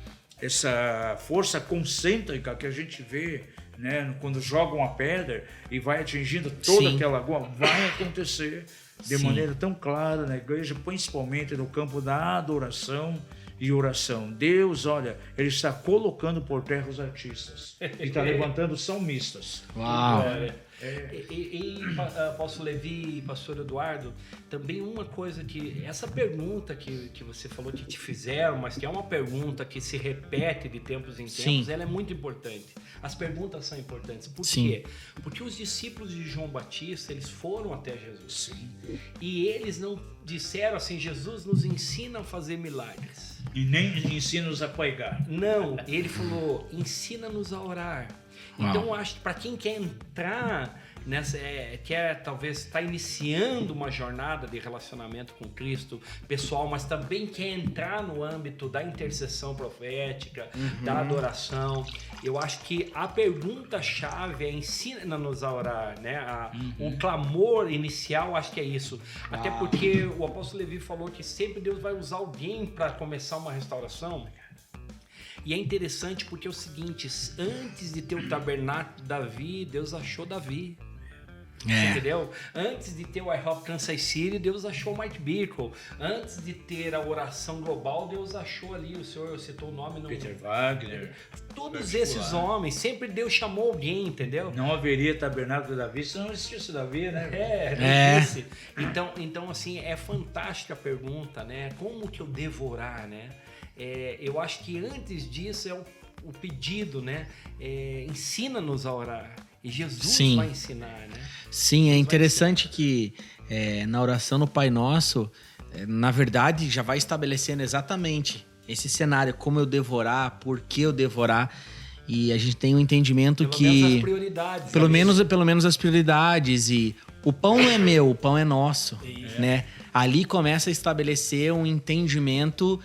força concêntrica que a gente vê, né, quando joga uma pedra e vai atingindo toda aquela lagoa, vai acontecer de maneira tão clara na igreja, principalmente no campo da adoração e oração. Deus, olha, Ele está colocando por terra os artistas e está levantando os salmistas. E Apóstolo Levi e Pastor Eduardo, também uma coisa que, essa pergunta que você falou que te fizeram, mas que é uma pergunta que se repete de tempos em tempos, ela é muito importante. As perguntas são importantes. Por quê? Porque os discípulos de João Batista, eles foram até Jesus. E eles não disseram assim, Jesus nos ensina a fazer milagres. E nem ensina-nos a pregar. Não, ele falou, ensina-nos a orar. Então, eu acho que para quem quer entrar nessa, quer talvez estar iniciando uma jornada de relacionamento com Cristo pessoal, mas também quer entrar no âmbito da intercessão profética, da adoração, eu acho que a pergunta-chave é ensina-nos a orar, né? Um clamor inicial, acho que é isso. Até porque o apóstolo Levi falou que sempre Deus vai usar alguém para começar uma restauração. E é interessante porque é o seguinte, antes de ter o tabernáculo de Davi, Deus achou Davi. Entendeu? Antes de ter o IHOP Kansas City, Deus achou o Mike Bickle. Antes de ter a oração global, Deus achou ali, o senhor citou o nome... Peter Wagner. Todos esses homens, sempre Deus chamou alguém, entendeu? Não haveria tabernáculo de Davi se não existisse Davi, né? Então, assim, é fantástica a pergunta, né? Como que eu devo orar, né? Eu acho que antes disso é o pedido, né? Ensina-nos a orar. E Jesus vai ensinar, né? Sim, é interessante que na oração no Pai Nosso, na verdade, já vai estabelecendo exatamente esse cenário, como eu devo orar, por que eu devo orar. E a gente tem um entendimento pelo menos as prioridades. Pelo menos as prioridades. E o pão não é meu, o pão é nosso, né? Ali começa a estabelecer um entendimento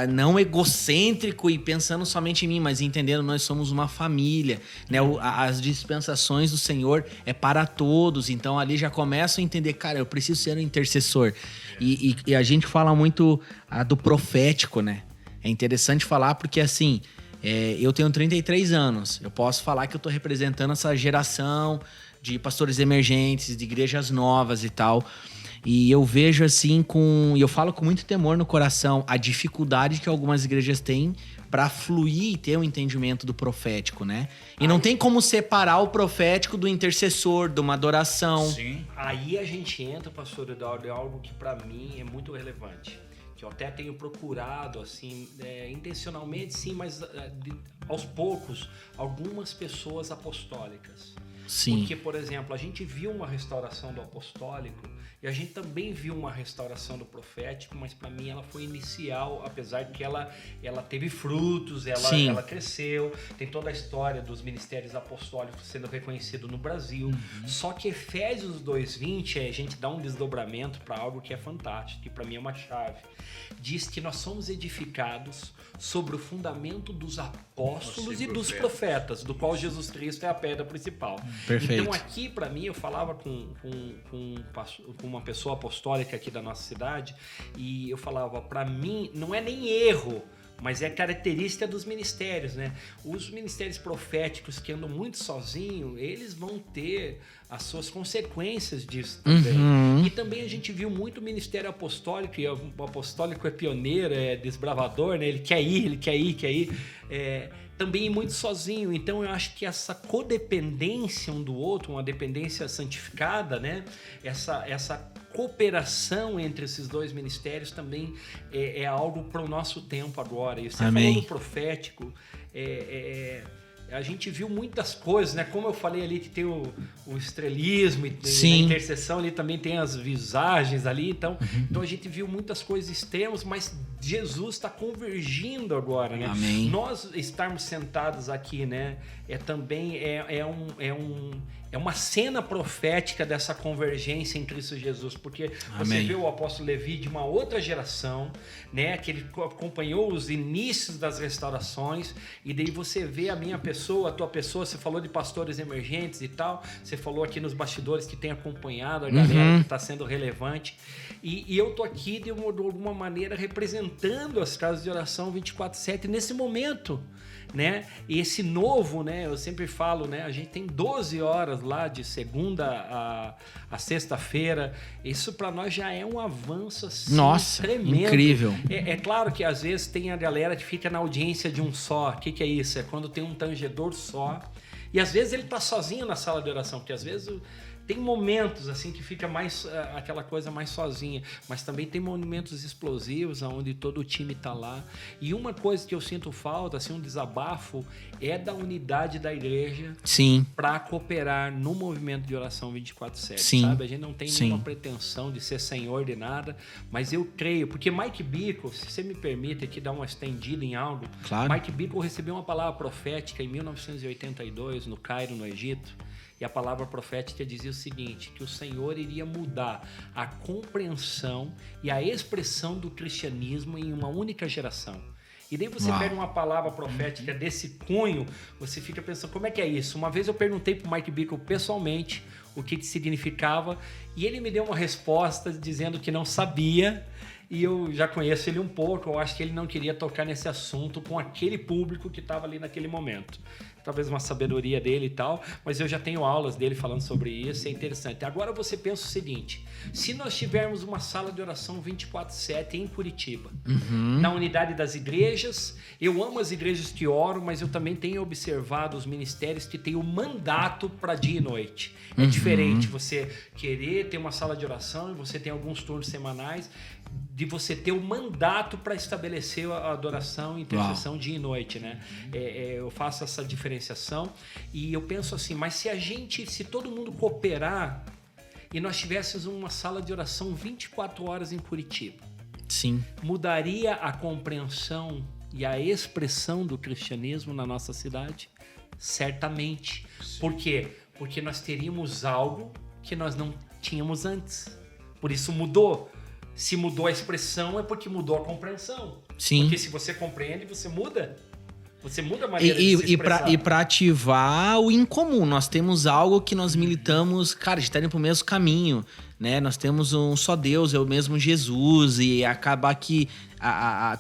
não egocêntrico e pensando somente em mim, mas entendendo nós somos uma família, né? As dispensações do Senhor é para todos, então ali já começa a entender, cara, eu preciso ser um intercessor. E a gente fala muito do profético, né? É interessante falar porque assim, Eu tenho 33 anos. Eu posso falar que eu estou representando essa geração de pastores emergentes, de igrejas novas e tal. E eu vejo assim e eu falo com muito temor no coração a dificuldade que algumas igrejas têm para fluir e ter um entendimento do profético, né? E não tem como separar o profético do intercessor, de uma adoração. Sim. Aí a gente entra, pastor Eduardo, é algo que para mim é muito relevante. Que eu até tenho procurado, assim, intencionalmente sim, mas aos poucos, algumas pessoas apostólicas. Sim. Porque, por exemplo, a gente viu uma restauração do apostólico e a gente também viu uma restauração do profético, mas para mim ela foi inicial, apesar de que ela teve frutos, ela cresceu, tem toda a história dos ministérios apostólicos sendo reconhecido no Brasil. Só que Efésios 2:20, a gente dá um desdobramento para algo que é fantástico, que para mim é uma chave. Diz que nós somos edificados sobre o fundamento dos apóstolos e dos profetas, do qual Jesus Cristo é a pedra principal. Perfeito. Então aqui, para mim, eu falava com uma pessoa apostólica aqui da nossa cidade e eu falava, para mim, não é nem erro, mas é característica dos ministérios, né? Os ministérios proféticos que andam muito sozinhos, eles vão ter as suas consequências disso também. E também a gente viu muito ministério apostólico, e o apostólico é pioneiro, é desbravador, né? Ele quer ir. Também muito sozinho. Então eu acho que essa codependência um do outro, uma dependência santificada, né? Essa cooperação entre esses dois ministérios também é algo para o nosso tempo agora. E você falou do profético, a gente viu muitas coisas, né? Como eu falei ali que tem o estrelismo e na intercessão ali também tem as visagens ali, então a gente viu muitas coisas extremas, mas Jesus está convergindo agora, né? Amém. Nós estarmos sentados aqui, né? É uma cena profética dessa convergência em Cristo Jesus, porque você vê o apóstolo Levi de uma outra geração, né? Que ele acompanhou os inícios das restaurações, e daí você vê a minha pessoa, a tua pessoa. Você falou de pastores emergentes e tal, você falou aqui nos bastidores que tem acompanhado a galera que está sendo relevante, e eu tô aqui de alguma maneira representando as casas de oração 24/7 nesse momento, né? E esse novo, né? Eu sempre falo, né? A gente tem 12 horas lá de segunda a sexta-feira. Isso para nós já é um avanço assim, tremendo. Incrível. É claro que às vezes tem a galera que fica na audiência de um só. O que é isso? É quando tem um tangedor só. E às vezes ele tá sozinho na sala de oração, porque às vezes tem momentos assim que fica mais aquela coisa mais sozinha, mas também tem momentos explosivos onde todo o time tá lá. E uma coisa que eu sinto falta, assim, um desabafo, é da unidade da igreja para cooperar no movimento de oração 24/7, sabe? A gente não tem nenhuma pretensão de ser senhor de nada, mas eu creio, porque Mike Bickle, se você me permite aqui dar uma estendida em algo, Mike Bickle recebeu uma palavra profética em 1982 no Cairo, no Egito. E a palavra profética dizia o seguinte, que o Senhor iria mudar a compreensão e a expressão do cristianismo em uma única geração. E daí você pega uma palavra profética desse cunho, você fica pensando, como é que é isso? Uma vez eu perguntei para o Mike Bickle pessoalmente o que significava, e ele me deu uma resposta dizendo que não sabia, e eu já conheço ele um pouco, eu acho que ele não queria tocar nesse assunto com aquele público que estava ali naquele momento. Talvez uma sabedoria dele e tal, mas eu já tenho aulas dele falando sobre isso, é interessante. Agora você pensa o seguinte, se nós tivermos uma sala de oração 24/7 em Curitiba, na unidade das igrejas, eu amo as igrejas que oram, mas eu também tenho observado os ministérios que têm o mandato para dia e noite. É diferente você querer ter uma sala de oração e você tem alguns turnos semanais, de você ter o mandato para estabelecer a adoração e intercessão dia e noite, né? Eu faço essa diferenciação e eu penso assim, mas se todo mundo cooperar e nós tivéssemos uma sala de oração 24 horas em Curitiba, mudaria a compreensão e a expressão do cristianismo na nossa cidade? Certamente. Por quê? Porque nós teríamos algo que nós não tínhamos antes. Por isso mudou. Se mudou a expressão, é porque mudou a compreensão. Porque se você compreende, você muda. Você muda a maneira de se expressar. E para ativar o incomum, nós temos algo que nós militamos, cara, a gente tá indo pro mesmo caminho. né? Nós temos um só Deus, é o mesmo Jesus, e acabar que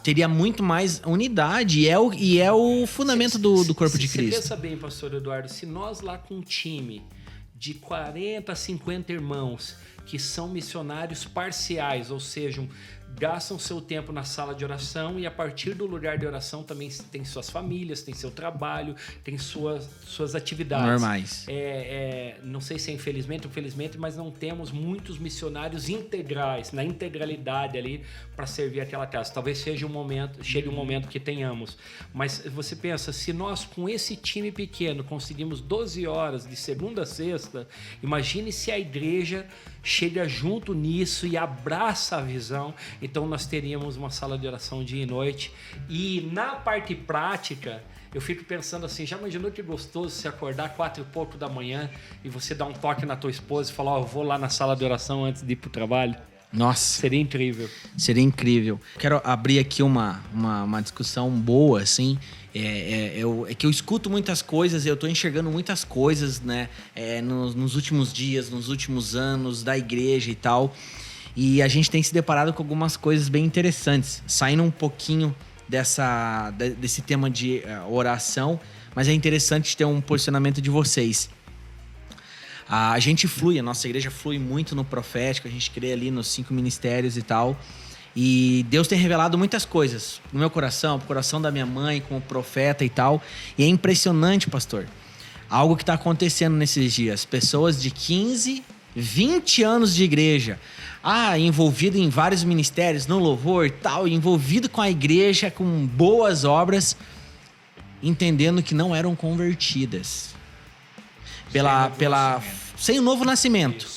teria muito mais unidade, e é o fundamento do corpo de Cristo. Você pensa bem, pastor Eduardo, se nós lá com um time de 40 a 50 irmãos que são missionários parciais, ou seja, gastam seu tempo na sala de oração, e a partir do lugar de oração também tem suas famílias, tem seu trabalho, tem suas atividades. Normais. Não sei se é infelizmente ou felizmente, mas não temos muitos missionários integrais, na integralidade ali, para servir aquela casa. Talvez chegue um momento que tenhamos. Mas você pensa, se nós com esse time pequeno conseguimos 12 horas de segunda a sexta, imagine se a igreja chega junto nisso e abraça a visão. Então nós teríamos uma sala de oração dia e noite. E na parte prática, eu fico pensando assim, já imaginou que gostoso se acordar 4 e pouco da manhã e você dar um toque na tua esposa e falar, eu vou lá na sala de oração antes de ir pro trabalho? Nossa. Seria incrível. Seria incrível. Quero abrir aqui uma discussão boa, assim. É que eu escuto muitas coisas, eu estou enxergando muitas coisas, né? Nos últimos dias, nos últimos anos da igreja e tal. E a gente tem se deparado com algumas coisas bem interessantes. Saindo um pouquinho desse tema de oração, mas é interessante ter um posicionamento de vocês. A gente a nossa igreja flui muito no profético, a gente crê ali nos 5 ministérios e tal. E Deus tem revelado muitas coisas no meu coração, no coração da minha mãe, como profeta e tal. E é impressionante, pastor, algo que está acontecendo nesses dias. Pessoas de 15, 20 anos de igreja, envolvido em vários ministérios, no louvor e tal, envolvido com a igreja, com boas obras, entendendo que não eram convertidas. Sem o novo nascimento.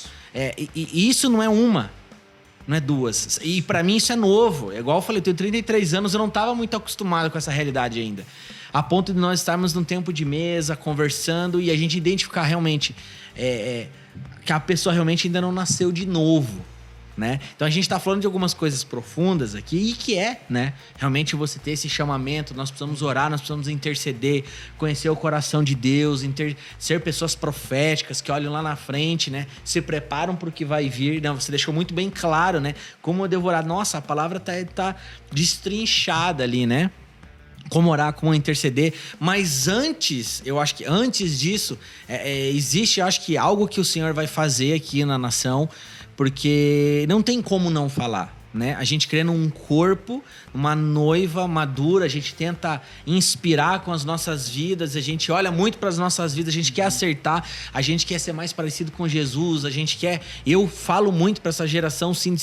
E isso não é uma, não é duas. E pra mim isso é novo. É igual eu falei, eu tenho 33 anos, eu não tava muito acostumado com essa realidade ainda. A ponto de nós estarmos num tempo de mesa, conversando, e a gente identificar realmente que a pessoa realmente ainda não nasceu de novo, né? Então a gente tá falando de algumas coisas profundas aqui, e que né? Realmente você ter esse chamamento, nós precisamos orar, nós precisamos interceder, conhecer o coração de Deus, ser pessoas proféticas que olham lá na frente, né? Se preparam para o que vai vir, né? Você deixou muito bem claro, né? Como devorar. Nossa, a palavra tá destrinchada ali, né? Como orar, como interceder. Mas eu acho que antes disso, existe, eu acho que algo que o Senhor vai fazer aqui na nação, porque não tem como não falar, né? A gente crê num corpo, uma noiva madura, a gente tenta inspirar com as nossas vidas, a gente olha muito para as nossas vidas, a gente quer acertar, a gente quer ser mais parecido com Jesus, eu falo muito para essa geração, sim,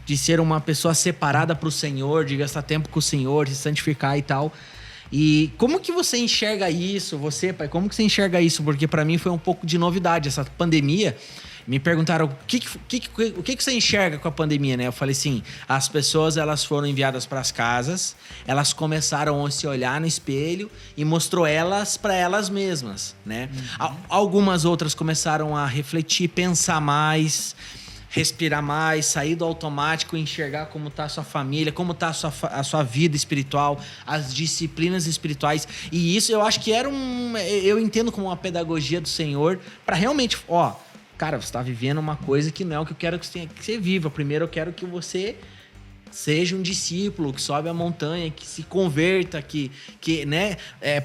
de ser uma pessoa separada para o Senhor, de gastar tempo com o Senhor, de santificar e tal. E como que você enxerga isso? Você, pai, como que você enxerga isso? Porque para mim foi um pouco de novidade essa pandemia. Me perguntaram o que você enxerga com a pandemia, né? Eu falei assim, as pessoas elas foram enviadas para as casas, elas começaram a se olhar no espelho e mostrou elas para elas mesmas, né? Algumas outras começaram a refletir, pensar mais, respirar mais, sair do automático, enxergar como está a sua família, como está a sua vida espiritual, as disciplinas espirituais. E isso eu acho que eu entendo como uma pedagogia do Senhor para realmente, cara, você está vivendo uma coisa que não é o que eu quero que você viva. Primeiro eu quero que você seja um discípulo, que sobe a montanha, que se converta, que né?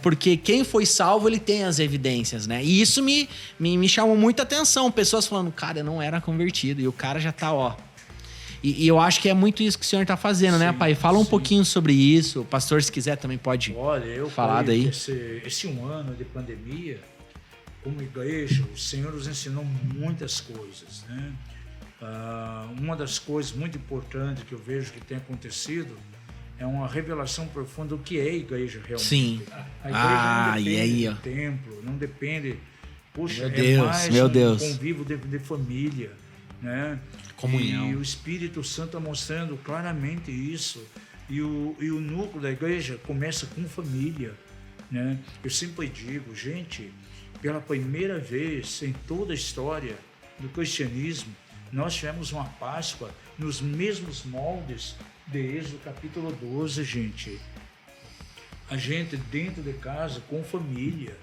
Porque quem foi salvo, ele tem as evidências, né? E isso me chamou muita atenção. Pessoas falando, cara, eu não era convertido. E o cara já tá, E eu acho que é muito isso que o senhor está fazendo, sim, né, pai? Fala um pouquinho sobre isso. O pastor, se quiser, também pode falar daí. Esse um ano de pandemia, como igreja, o Senhor nos ensinou muitas coisas, né? Uma das coisas muito importantes que eu vejo que tem acontecido é uma revelação profunda do que é a igreja realmente. Sim. A igreja não depende do templo, não depende... Poxa, mais um convívio de família, né? Comunhão. E o Espírito Santo está mostrando claramente isso. E o núcleo da igreja começa com família, né? Eu sempre digo, gente, pela primeira vez em toda a história do cristianismo, nós tivemos uma Páscoa nos mesmos moldes de Êxodo capítulo 12, gente. A gente dentro de casa, com família,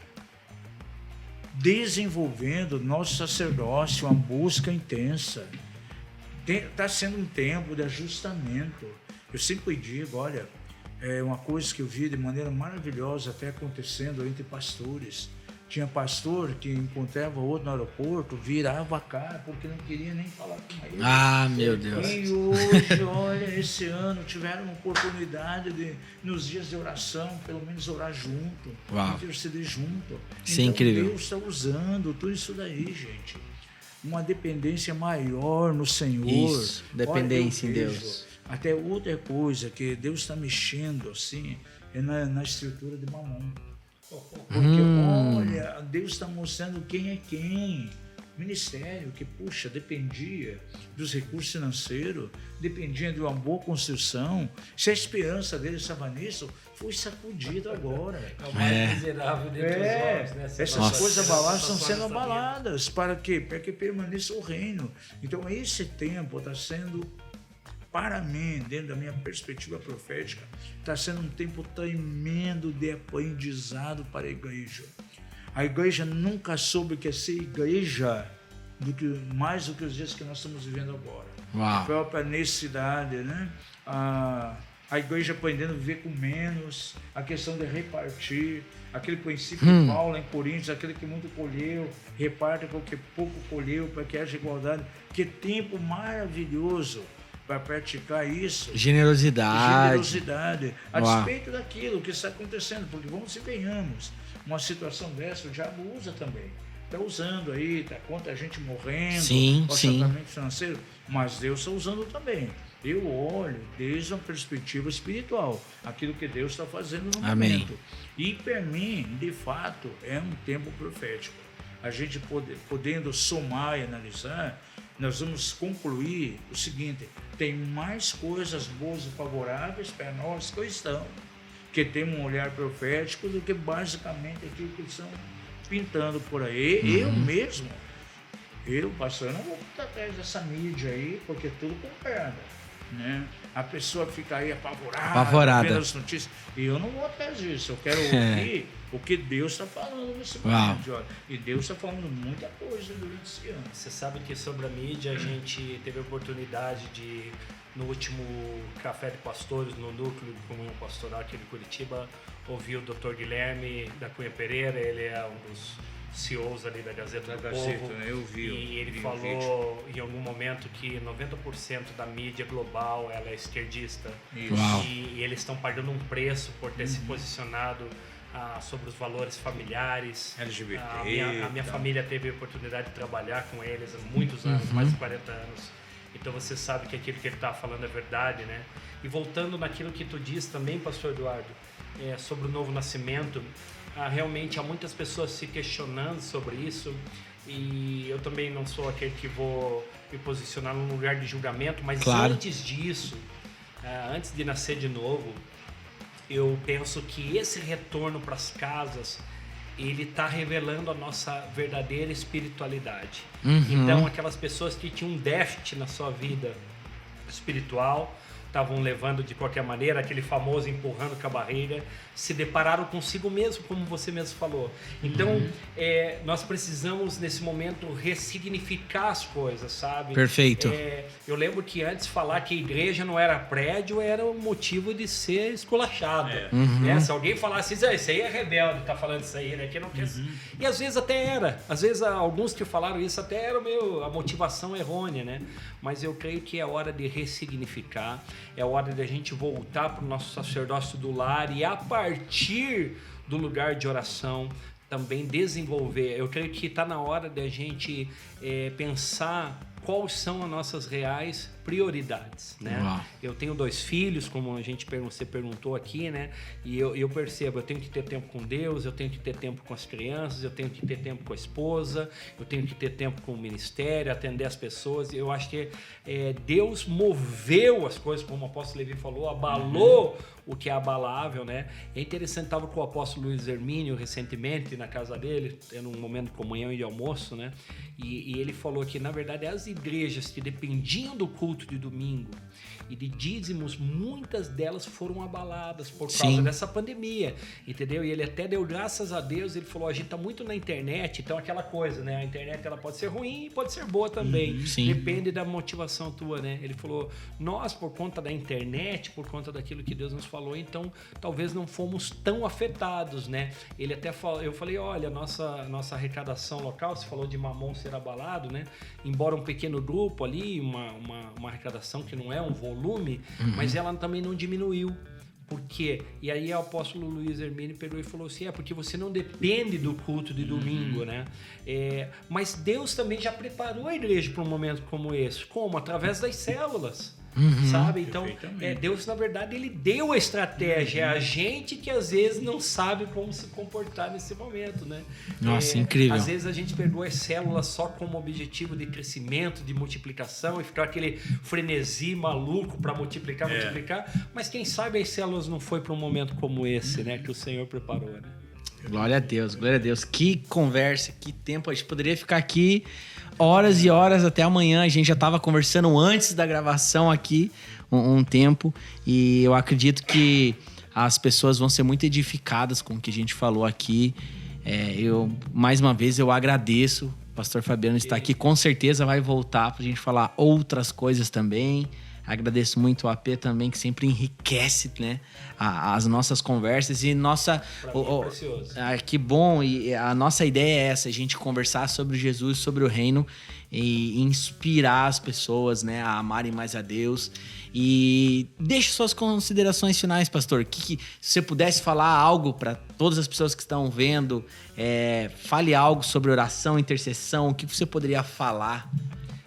desenvolvendo nosso sacerdócio, uma busca intensa. Está sendo um tempo de ajustamento. Eu sempre digo, olha, é uma coisa que eu vi de maneira maravilhosa até acontecendo entre pastores. Tinha pastor que encontrava outro no aeroporto, virava a cara porque não queria nem falar com ele. Ah, meu Deus. E hoje, olha, esse ano tiveram uma oportunidade de, nos dias de oração, pelo menos orar junto, interceder junto. Isso é então, incrível. Deus está usando tudo isso daí, gente. Uma dependência maior no Senhor. Isso, dependência olha, em Deus. Até outra coisa que Deus está mexendo assim é na estrutura de Mamon. Porque, olha, Deus está mostrando quem é quem. Ministério que, puxa, dependia dos recursos financeiros, dependia de uma boa construção. Se a esperança dele estava nisso, foi sacudido agora. É o mais miserável dentre os homens, né? Essas coisas abaladas estão sendo abaladas. Para quê? Para que permaneça o reino. Então, esse tempo está sendo, para mim, dentro da minha perspectiva profética, está sendo um tempo tremendo de aprendizado para a igreja. A igreja nunca soube que é ser igreja mais do que os dias que nós estamos vivendo agora. Uau. A própria necessidade, né? A igreja aprendendo a viver com menos, a questão de repartir, aquele princípio de Paulo em Coríntios, aquele que muito colheu, reparte com o que pouco colheu, para que haja igualdade. Que tempo maravilhoso para praticar isso. Generosidade. A despeito daquilo que está acontecendo, porque vamos e venhamos, uma situação dessa o diabo usa também. Está usando aí, está contra a gente morrendo, o tratamento financeiro, mas Deus está usando também. Eu olho desde uma perspectiva espiritual, aquilo que Deus está fazendo no momento. E para mim, de fato, é um tempo profético. A gente podendo somar e analisar, nós vamos concluir o seguinte: tem mais coisas boas e favoráveis para nós cristãos, que temos um olhar profético, do que basicamente aquilo que estão pintando por aí. Pastor, eu não vou estar atrás dessa mídia aí, porque é tudo comprado, né? A pessoa fica aí apavorada vendo as notícias. E eu não vou atrás disso, eu quero ouvir o que Deus está falando nesse momento. E Deus está falando muita coisa durante esse ano. Você sabe que sobre a mídia a gente teve a oportunidade de, no último Café de Pastores, no Núcleo de Comunhão Pastoral aqui de Curitiba, ouvir o Dr. Guilherme da Cunha Pereira. Ele é um dos CEOs ali da Gazeta do Povo, né? Eu vi. E ele falou em algum momento que 90% da mídia global ela é esquerdista. E eles estão pagando um preço por ter se posicionado sobre os valores familiares. LGBT. A minha família teve a oportunidade de trabalhar com eles há muitos anos, mais de 40 anos. Então você sabe que aquilo que ele está falando é verdade, né? E voltando naquilo que tu diz também, pastor Eduardo, sobre o novo nascimento, realmente há muitas pessoas se questionando sobre isso, e eu também não sou aquele que vou me posicionar num lugar de julgamento, mas antes disso, antes de nascer de novo, eu penso que esse retorno para as casas, ele está revelando a nossa verdadeira espiritualidade. Então, aquelas pessoas que tinham um déficit na sua vida espiritual, estavam levando de qualquer maneira, aquele famoso empurrando com a barriga, se depararam consigo mesmo, como você mesmo falou. Então, nós precisamos, nesse momento, ressignificar as coisas, sabe? Perfeito. Eu lembro que antes falar que a igreja não era prédio era um motivo de ser esculachado. Se alguém falasse, isso aí é rebelde, tá falando isso aí, né? Que não quer... E às vezes até era. Às vezes alguns que falaram isso até era a motivação errônea, né? Mas eu creio que é hora de ressignificar, é hora de a gente voltar para o nosso sacerdócio do lar e a partir do lugar de oração também desenvolver. Eu creio que está na hora de a gente pensar quais são as nossas reais prioridades, né? Eu tenho 2 filhos, como você perguntou aqui, né? E eu percebo, eu tenho que ter tempo com Deus, eu tenho que ter tempo com as crianças, eu tenho que ter tempo com a esposa, eu tenho que ter tempo com o ministério, atender as pessoas. Eu acho que Deus moveu as coisas, como o apóstolo Levi falou, abalou o que é abalável, né? É interessante, estava com o apóstolo Luiz Hermínio recentemente na casa dele, tendo um momento de comunhão e de almoço, né? E ele falou que, na verdade, as igrejas que dependiam do culto culto de domingo e de dízimos, muitas delas foram abaladas por causa Sim. dessa pandemia, entendeu? E ele até deu graças a Deus, ele falou, a gente tá muito na internet, então aquela coisa, né? A internet ela pode ser ruim e pode ser boa também, Sim. depende da motivação tua, né? Ele falou, nós por conta da internet, por conta daquilo que Deus nos falou, então talvez não fomos tão afetados, né? Ele até falou, eu falei, olha, nossa arrecadação local, você falou de Mamon ser abalado, né? Embora um pequeno grupo ali, uma arrecadação que não é um volume, mas ela também não diminuiu. Por quê? E aí o apóstolo Luiz Hermínio pegou e falou assim, porque você não depende do culto de domingo, né? Mas Deus também já preparou a igreja para um momento como esse. Como? Através das células. Sabe? Então, Deus, na verdade, ele deu a estratégia. É a gente que às vezes não sabe como se comportar nesse momento, né? Nossa, incrível. Às vezes a gente pegou as células só como objetivo de crescimento, de multiplicação e ficar aquele frenesi maluco para multiplicar, mas quem sabe as células não foi para um momento como esse, né? Que o Senhor preparou, né? Glória a Deus, glória a Deus. Que conversa, que tempo. A gente poderia ficar aqui horas e horas até amanhã. A gente já estava conversando antes da gravação aqui um tempo. E eu acredito que as pessoas vão ser muito edificadas com o que a gente falou aqui. Mais uma vez, eu agradeço. O pastor Fabiano está aqui. Com certeza vai voltar para a gente falar outras coisas também. Agradeço muito o AP também, que sempre enriquece, né, as nossas conversas. E nossa... É precioso. Que bom. E a nossa ideia é essa, a gente conversar sobre Jesus, sobre o reino e inspirar as pessoas, né, a amarem mais a Deus. E deixe suas considerações finais, pastor. Se você pudesse falar algo para todas as pessoas que estão vendo, fale algo sobre oração, intercessão, o que você poderia falar?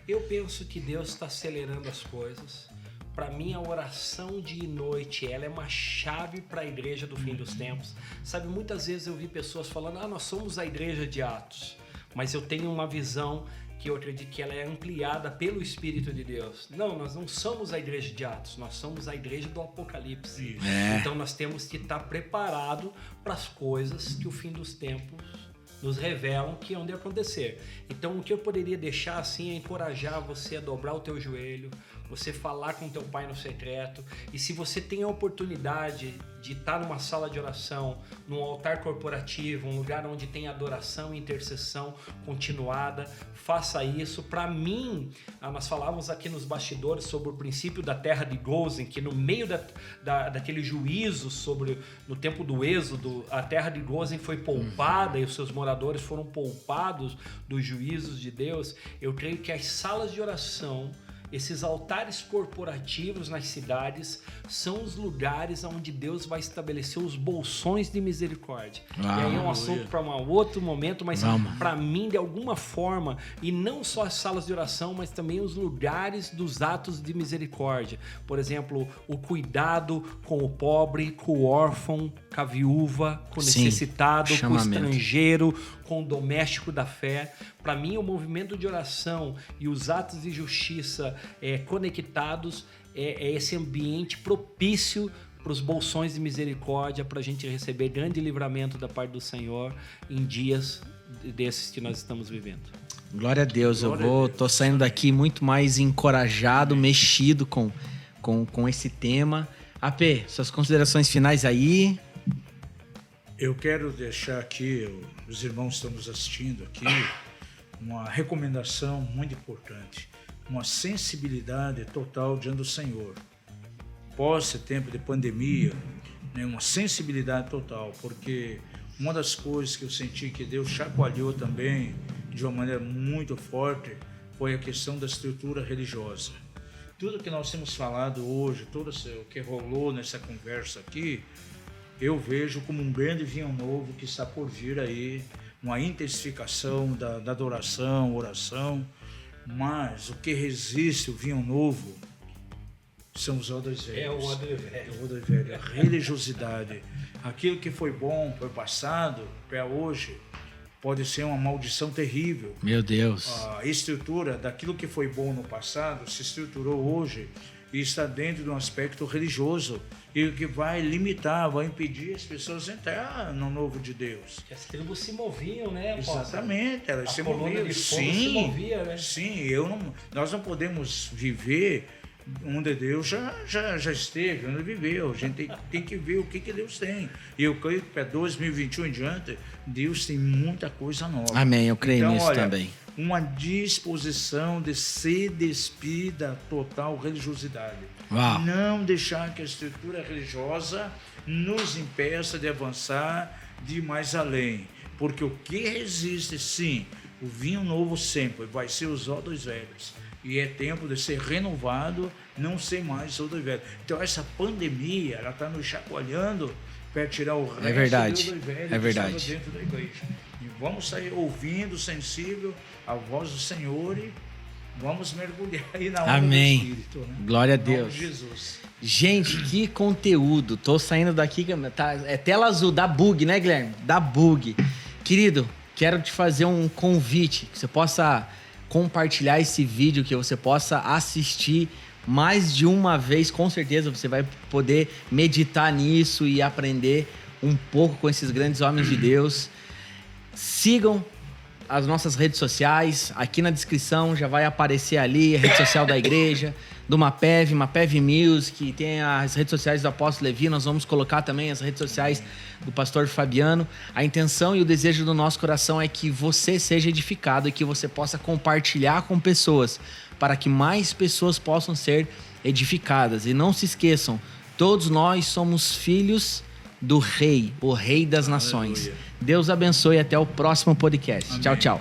Eu penso que Deus está acelerando as coisas. Para mim, a oração dia e noite, ela é uma chave para a igreja do fim dos tempos. Sabe, muitas vezes eu vi pessoas falando, nós somos a igreja de Atos. Mas eu tenho uma visão que eu acredito que ela é ampliada pelo Espírito de Deus. Não, nós não somos a igreja de Atos, nós somos a igreja do Apocalipse. Então nós temos que estar preparado para as coisas que o fim dos tempos nos revelam que hão de acontecer. Então o que eu poderia deixar assim é encorajar você a dobrar o teu joelho, você falar com teu pai no secreto, e se você tem a oportunidade de estar numa sala de oração, num altar corporativo, um lugar onde tem adoração e intercessão continuada, faça isso. Para mim, nós falávamos aqui nos bastidores sobre o princípio da terra de Gozem, que no meio daquele juízo no tempo do Êxodo, a terra de Gozem foi poupada e os seus moradores foram poupados dos juízos de Deus. Eu creio que as salas de oração, esses altares corporativos nas cidades, são os lugares onde Deus vai estabelecer os bolsões de misericórdia. E aí é um assunto para um outro momento, mas para mim, de alguma forma, e não só as salas de oração, mas também os lugares dos atos de misericórdia. Por exemplo, o cuidado com o pobre, com o órfão, com a viúva, com o necessitado, com o estrangeiro, com o doméstico da fé. Para mim, o movimento de oração e os atos de justiça conectados é esse ambiente propício para os bolsões de misericórdia, para a gente receber grande livramento da parte do Senhor em dias desses que nós estamos vivendo. Glória a Deus. Tô saindo daqui muito mais encorajado, mexido com esse tema. AP, suas considerações finais aí. Eu quero deixar aqui, os irmãos que estão nos assistindo aqui, uma recomendação muito importante, uma sensibilidade total diante do Senhor. Pós esse tempo de pandemia, né, uma sensibilidade total, porque uma das coisas que eu senti que Deus chacoalhou também de uma maneira muito forte foi a questão da estrutura religiosa. Tudo que nós temos falado hoje, tudo o que rolou nessa conversa aqui, eu vejo como um grande vinho novo que está por vir aí, uma intensificação da adoração, oração, mas o que resiste o vinho novo são os odres velhos. É o odre velho. É o odre velho, a religiosidade. Aquilo que foi bom, foi passado, para hoje, pode ser uma maldição terrível. Meu Deus. A estrutura daquilo que foi bom no passado se estruturou hoje e está dentro de um aspecto religioso e que vai limitar, vai impedir as pessoas de entrar no novo de Deus. As tribos se moviam, né? Exatamente, elas se moviam. Sim, se movia, né? Sim, nós não podemos viver onde Deus já esteve, onde viveu. A gente tem que ver o que Deus tem. E eu creio que para 2021 em diante, Deus tem muita coisa nova. Amém, eu creio nisso também. Uma disposição de se despir da total religiosidade. Uau. Não deixar que a estrutura religiosa nos impeça de avançar de mais além. Porque o que resiste, sim, o vinho novo sempre vai ser os odres velhos. E é tempo de ser renovado, não ser mais odre velho. Então essa pandemia, ela está nos chacoalhando para tirar o resto do odre velho que estava dentro da igreja. E vamos sair ouvindo, sensível à voz do Senhor e vamos mergulhar aí na onda do Espírito. Né? Glória a Deus. Jesus. Gente, que conteúdo. Tô saindo daqui, tá, é tela azul, dá bug, né, Guilherme? Dá bug. Querido, quero te fazer um convite, que você possa compartilhar esse vídeo, que você possa assistir mais de uma vez. Com certeza você vai poder meditar nisso e aprender um pouco com esses grandes homens de Deus. Sigam as nossas redes sociais, aqui na descrição já vai aparecer ali a rede social da igreja, do Mapev Music, tem as redes sociais do Apóstolo Levi, nós vamos colocar também as redes sociais do Pastor Fabiano. A intenção e o desejo do nosso coração é que você seja edificado e que você possa compartilhar com pessoas, para que mais pessoas possam ser edificadas. E não se esqueçam, todos nós somos filhos do Rei, o Rei das Nações. Deus abençoe e até o próximo podcast. Amém. Tchau, tchau.